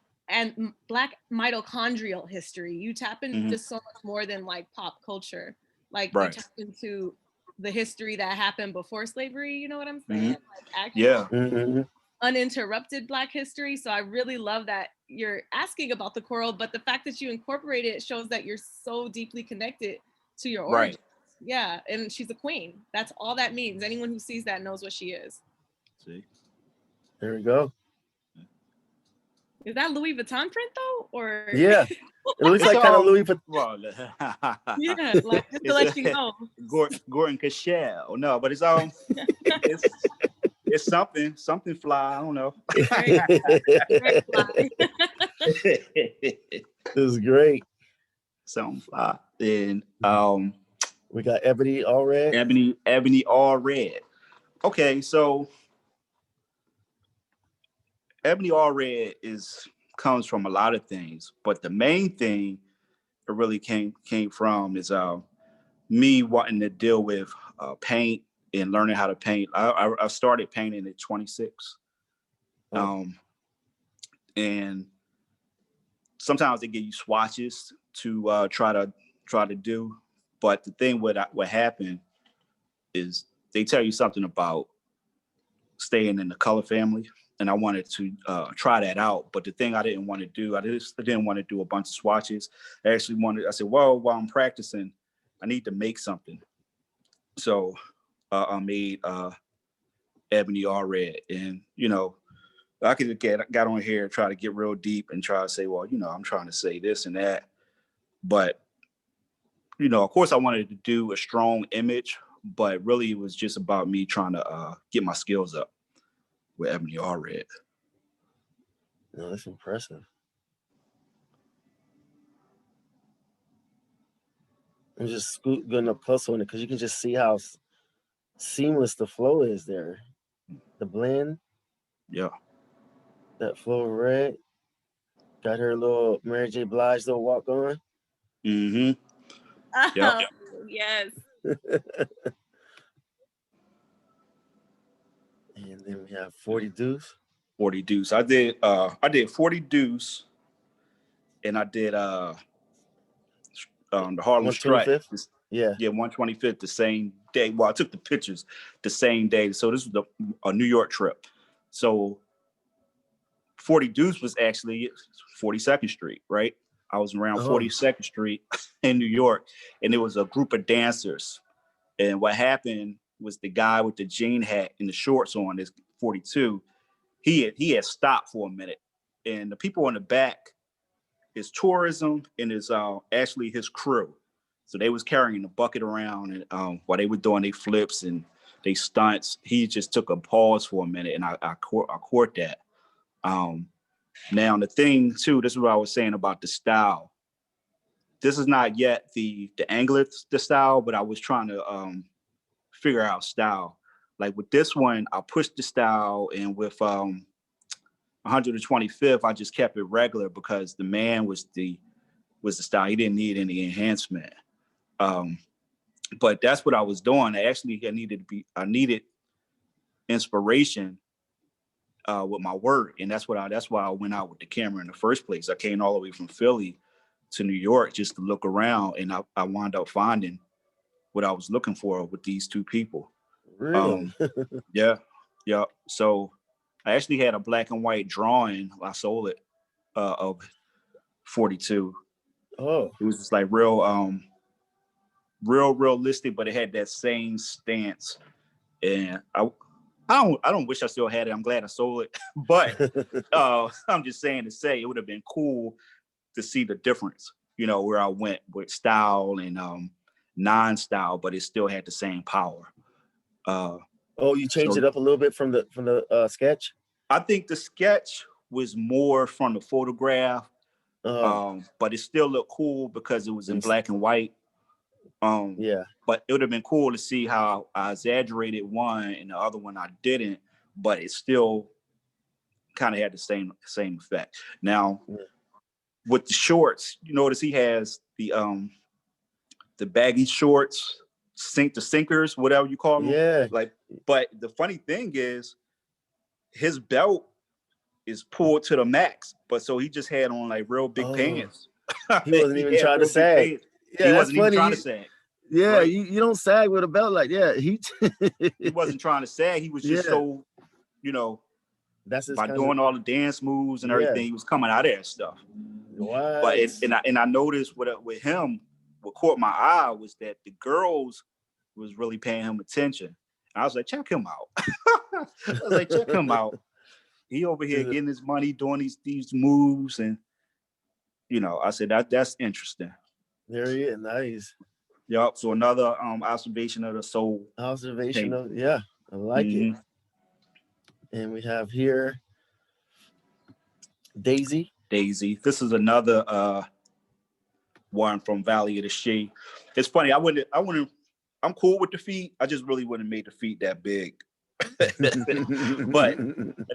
mitochondrial history. You tap into so much more than like pop culture. Like you tap into the history that happened before slavery, you know what I'm saying? Like actually uninterrupted Black history. So I really love that you're asking about the coral, but the fact that you incorporate it shows that you're so deeply connected to your origins. Yeah, and she's a queen. That's all that means. Anyone who sees that knows what she is. See, there we go. Is that Louis Vuitton print though, or yeah, it looks like kind of Louis Vuitton. Yeah, like just to let you know, Gordon Cashel. No, but it's it's something fly. I don't know. It was great. Something fly. And we got Ebony All Red. Ebony All Red. Okay, so Ebony All Red comes from a lot of things, but the main thing it really came from is me wanting to deal with paint and learning how to paint. I started painting at 26. And sometimes they give you swatches to try to do, but the thing what happened is they tell you something about staying in the color family, and I wanted to try that out. But the thing I didn't want to do, I didn't want to do a bunch of swatches. I said, well, while I'm practicing, I need to make something. So I made Ebony All Red, and I could got on here and try to get real deep and try to say, well, I'm trying to say this and that. But, of course I wanted to do a strong image, but really it was just about me trying to get my skills up with Ebony All Red. No, that's impressive. I'm just getting up close on it because you can just see how seamless the flow is there. The blend. Yeah. That flow of red. Got her little Mary J. Blige little walk on. Mm-hmm. Oh, Yep. yes. And then we have 40 Deuce. 40 Deuce. I did 40 Deuce, and I did the Harlem Strut. 125th? Yeah. Yeah, 125th the same day. Well, I took the pictures the same day. So this was a New York trip. So 40 Deuce was actually 42nd Street, right? I was around 42nd Street in New York, and there was a group of dancers. And what happened was the guy with the jean hat and the shorts on, this 42, he had stopped for a minute. And the people in the back is tourism and is actually his crew. So they was carrying the bucket around, and while they were doing their flips and they stunts, he just took a pause for a minute, and I caught that. Now the thing too, this is what I was saying about the style. This is not yet the angle of the style, but I was trying to figure out style. Like with this one, I pushed the style, and with 125th, I just kept it regular because the man was the style. He didn't need any enhancement. But that's what I was doing. I needed inspiration with my work, and that's why I went out with the camera in the first place. I came all the way from Philly to New York just to look around, and I wound up finding what I was looking for with these two people. Really? Yeah. So I actually had a black and white drawing. I sold it of 42. Oh, it was just like real realistic, but it had that same stance. And I don't wish I still had it. I'm glad I sold it. But I'm just saying to say it would have been cool to see the difference, where I went with style and non-style, but it still had the same power. You changed it up a little bit from the sketch? I think the sketch was more from the photograph, but it still looked cool because it was in black and white. Yeah. But it would have been cool to see how I exaggerated one and the other one I didn't, but it still kind of had the same effect. Now, with the shorts, you notice he has the baggy shorts, the sinkers, whatever you call them. Yeah. But the funny thing is, his belt is pulled to the max, but so he just had on like real big pants. He wasn't even trying to sag. Yeah, he wasn't even trying to sag. Yeah, right? you don't sag with a belt like he wasn't trying to sag. He was just so, that's his by doing all the dance moves and everything, he was coming out of that stuff. What? But I noticed with him, what caught my eye was that the girls was really paying him attention. And I was like, check him out. Check him out. He over here getting his money, doing these moves, and I said that's interesting. There he is, nice. Yep. So another observation of the soul. I like it. And we have here Daisy. This is another one from Valley of the She. It's funny. I'm cool with the feet. I just really wouldn't have made the feet that big, but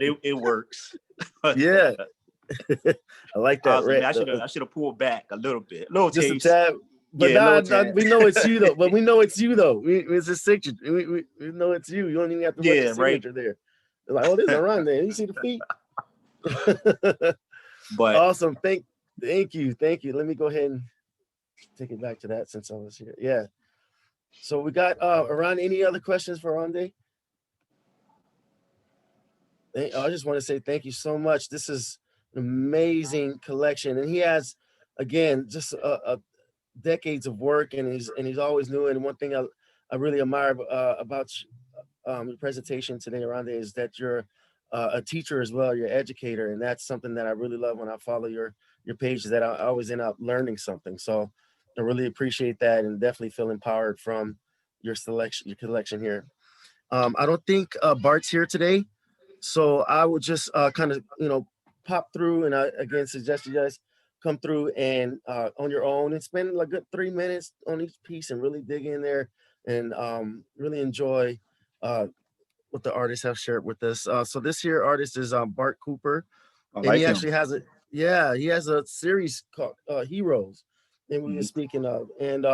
it works. Yeah. I like I that. was like, man, Right. I should have pulled back a little bit, a little Just a taste. tad. But Yeah, nah, little tad. we know it's you though. But we know it's you though. It's a signature. We know it's you. You don't even have to write Yeah, your signature there. They're like, oh, this is Ron there. You see the feet? But Awesome. Thank you. Let me go ahead and take it back to that since I was here. Yeah. So we got Ron, any other questions for Rondé? I just want to say thank you so much. This is an amazing collection, and he has, again, just a decades of work, and he's always new. And one thing I really admire about your presentation today, Rondé, is that you're a teacher as well. You're an educator, and that's something that I really love when I follow your page. Is that I always end up learning something. So I really appreciate that, and definitely feel empowered from your collection here. I don't think Bart's here today. So I would just kind of, pop through, and I again suggest you guys come through and on your own and spend like a good 3 minutes on each piece and really dig in there and really enjoy what the artists have shared with us. So this here artist is Bart Cooper, I and like he him. actually has he has a series called Heroes, and we were speaking of, and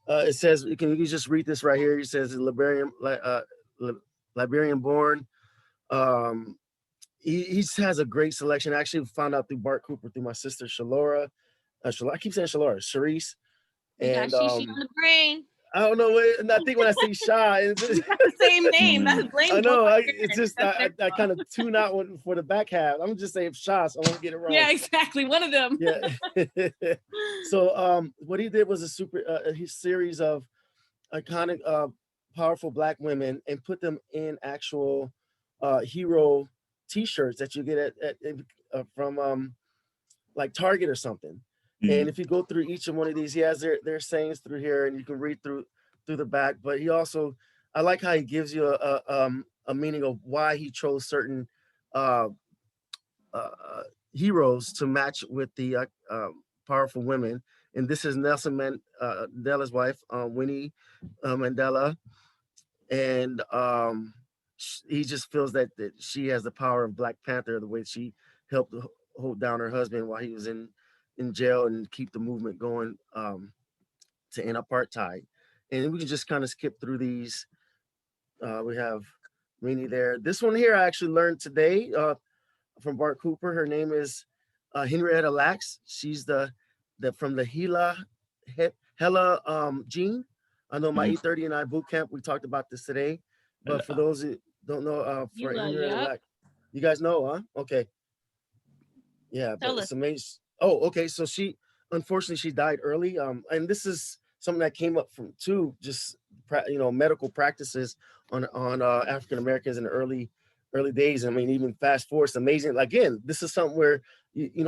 it says you can just read this right here. He says Liberian born. He has a great selection. I actually found out through Bart Cooper through my sister Shalora. I keep saying Shalora, Sharice. And Shishi on the brain. I don't know what, and I think when I say Shy, It's the same name. That's blame. I know. It's just I kind of tune out for the back half. I'm just saying Shy, so I won't get it wrong. Yeah, exactly. One of them. Yeah. So what he did was a series of iconic, powerful Black women and put them in actual hero T-shirts that you get from like Target or something. And if you go through each of one of these, he has their sayings through here, and you can read through the back. But he also, I like how he gives you a meaning of why he chose certain heroes to match with the powerful women. And this is Nelson Mandela's wife, Winnie Mandela, and he just feels that she has the power of Black Panther, the way she helped hold down her husband while he was in jail and keep the movement going to end apartheid. And we can just kind of skip through these. We have Rini there. This one here I actually learned today from Bart Cooper. Her name is Henrietta Lacks. She's the from the Hella gene. I know my E30 and I boot camp, we talked about this today. But for those who don't know, for Henrietta Lacks, you guys know, huh? Okay. Yeah, but it's amazing. Oh, okay. So unfortunately, she died early. And this is something that came up from just medical practices on African Americans in the early days. I mean, even fast forward, it's amazing. Again, this is something where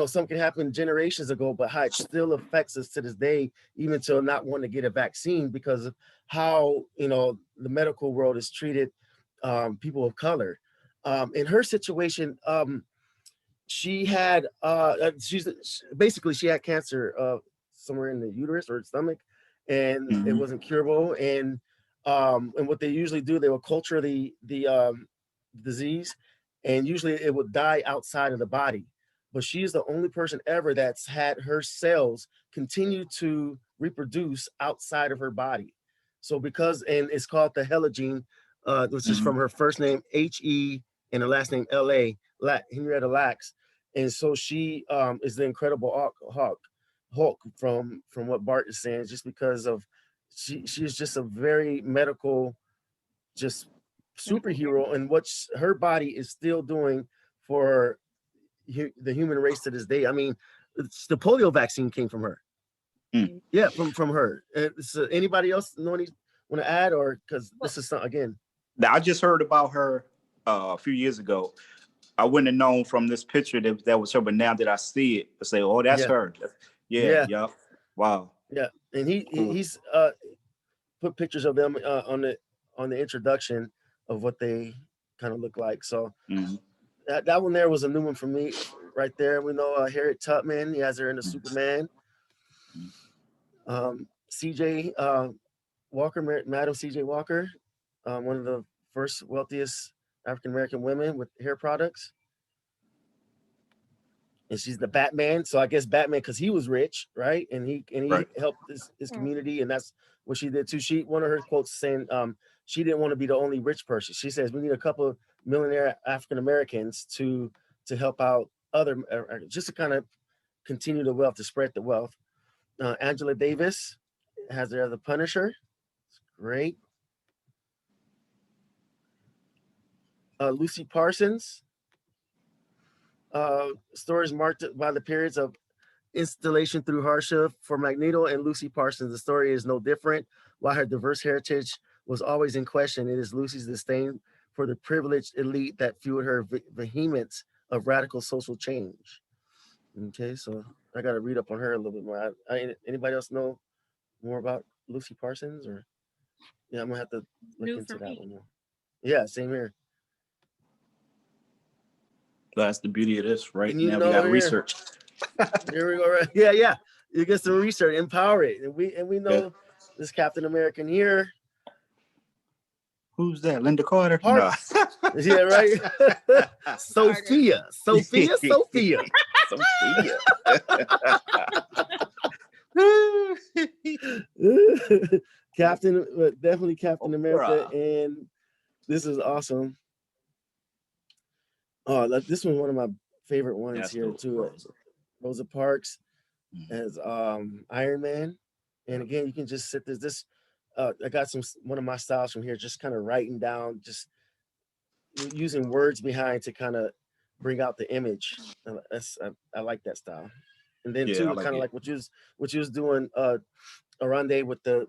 something can happen generations ago, but how it still affects us to this day, even to not wanting to get a vaccine because of how the medical world has treated people of color. In her situation, she had she had cancer somewhere in the uterus or stomach, and it wasn't curable. And what they usually do, they will culture the disease, and usually it would die outside of the body. But she is the only person ever that's had her cells continue to reproduce outside of her body. So and it's called the Hella gene, which is from her first name H-E and her last name L-A, Henrietta Lacks. And so she is the Incredible Hulk from what Bart is saying, just because of she is just a very medical, just superhero, and what her body is still doing for the human race to this day. I mean, the polio vaccine came from her. Yeah, from her. So anybody else want to add, or because this is again? I just heard about her a few years ago. I wouldn't have known from this picture that was her, but now that I see it, I say, "Oh, that's her." Yeah. Wow. Yeah, and he's put pictures of them on the introduction of what they kind of look like. So that one there was a new one for me right there. We know Harriet Tubman. He has her in the Superman. CJ Walker, Madam CJ Walker, one of the first wealthiest African American women with hair products. And she's the Batman. So I guess Batman because he was rich, right? And he Right. helped his community, and that's what she did too. One of her quotes saying she didn't want to be the only rich person. She says we need a couple of millionaire African Americans to help out other just to kind of continue the wealth, to spread the wealth. Angela Davis has there the Punisher. It's great. Lucy Parsons. Stories marked by the periods of installation through hardship for Magneto and Lucy Parsons. The story is no different. While her diverse heritage was always in question, it is Lucy's disdain for the privileged elite that fueled her vehemence of radical social change. Okay, so I got to read up on her a little bit more. Anybody else know more about Lucy Parsons? Or yeah, I'm gonna have to look New into for that me. one more. Yeah, same here. That's the beauty of this, right? And you Now we know got to here. research. Here we go. Right? Yeah. You get some research, empower it, and we know this Captain American here. Who's that? Linda Carter? Parks. Nah. Yeah, right. Sophia. Sophia. Captain, definitely Captain America, and this is awesome. Oh, this one's one of my favorite ones here too. Rosa Parks as Iron Man, and again, you can just sit there. I got one of my styles from here, just kind of writing down, just using words behind to kind of bring out the image. I like that style. And then too, kind of like what you was doing, Arande, with the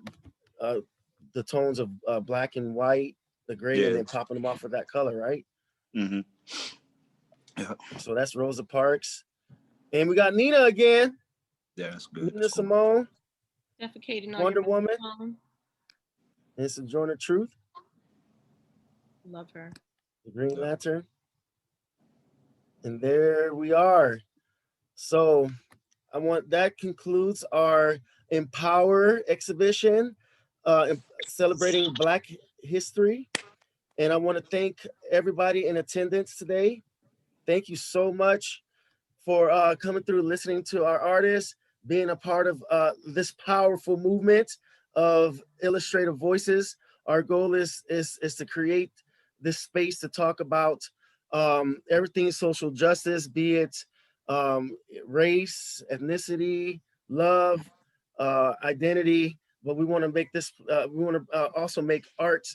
tones of black and white, the gray, and then popping them off with that color, right? Mm-hmm. Yeah. So that's Rosa Parks, and we got Nina again. Yeah, that's good. Nina Simone, defecating on Wonder your Woman, microphone. and Sojourner Truth. Love her. The Green Lantern. And there we are. So that concludes our Empower exhibition, celebrating Black history. And I want to thank everybody in attendance today. Thank you so much for coming through, listening to our artists, being a part of this powerful movement of illustrative voices. Our goal is to create this space to talk about everything social justice, be it race, ethnicity, love, identity. But we want to make this, we want to also make art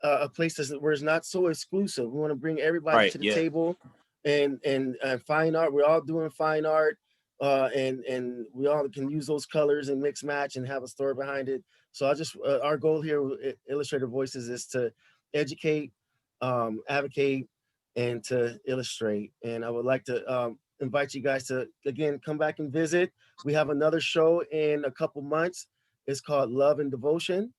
a place where it's not so exclusive. We want to bring everybody to the table, and fine art. We're all doing fine art, and we all can use those colors and mix match and have a story behind it. So our goal here with Illustrative Voices is to educate, advocate, and to illustrate. And I would like to invite you guys to again come back and visit. We have another show in a couple months. It's called Love and Devotion.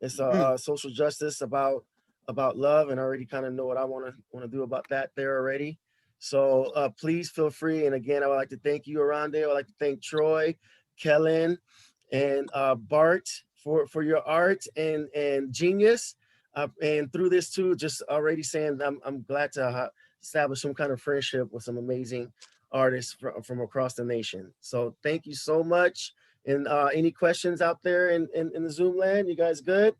It's social justice about love, and I already kind of know what I want to do about that there already. So please feel free. And again, I would like to thank you, Arande. I would like to thank Troy, Kellen, and Bart for your art and genius. And through this too, just already saying I'm glad to establish some kind of friendship with some amazing artists from across the nation. So thank you so much. And any questions out there in the Zoom land? You guys good?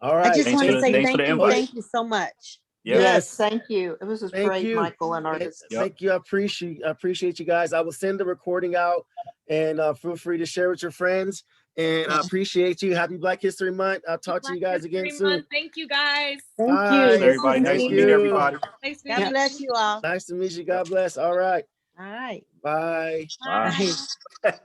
All right. I just want to say thank you. invite. Thank you so much. Yes, thank you. It was just Thank great, you. Michael and artists. Thank you. I appreciate you guys. I will send the recording out, and feel free to share with your friends. And I appreciate you. Happy Black History Month. I'll talk to you guys again soon. Thank you, guys. Thank Bye. you. Everybody, nice to meet everybody. Nice to God meet bless you all. Nice to meet you. God bless. All right. All right. Bye. Bye. Bye.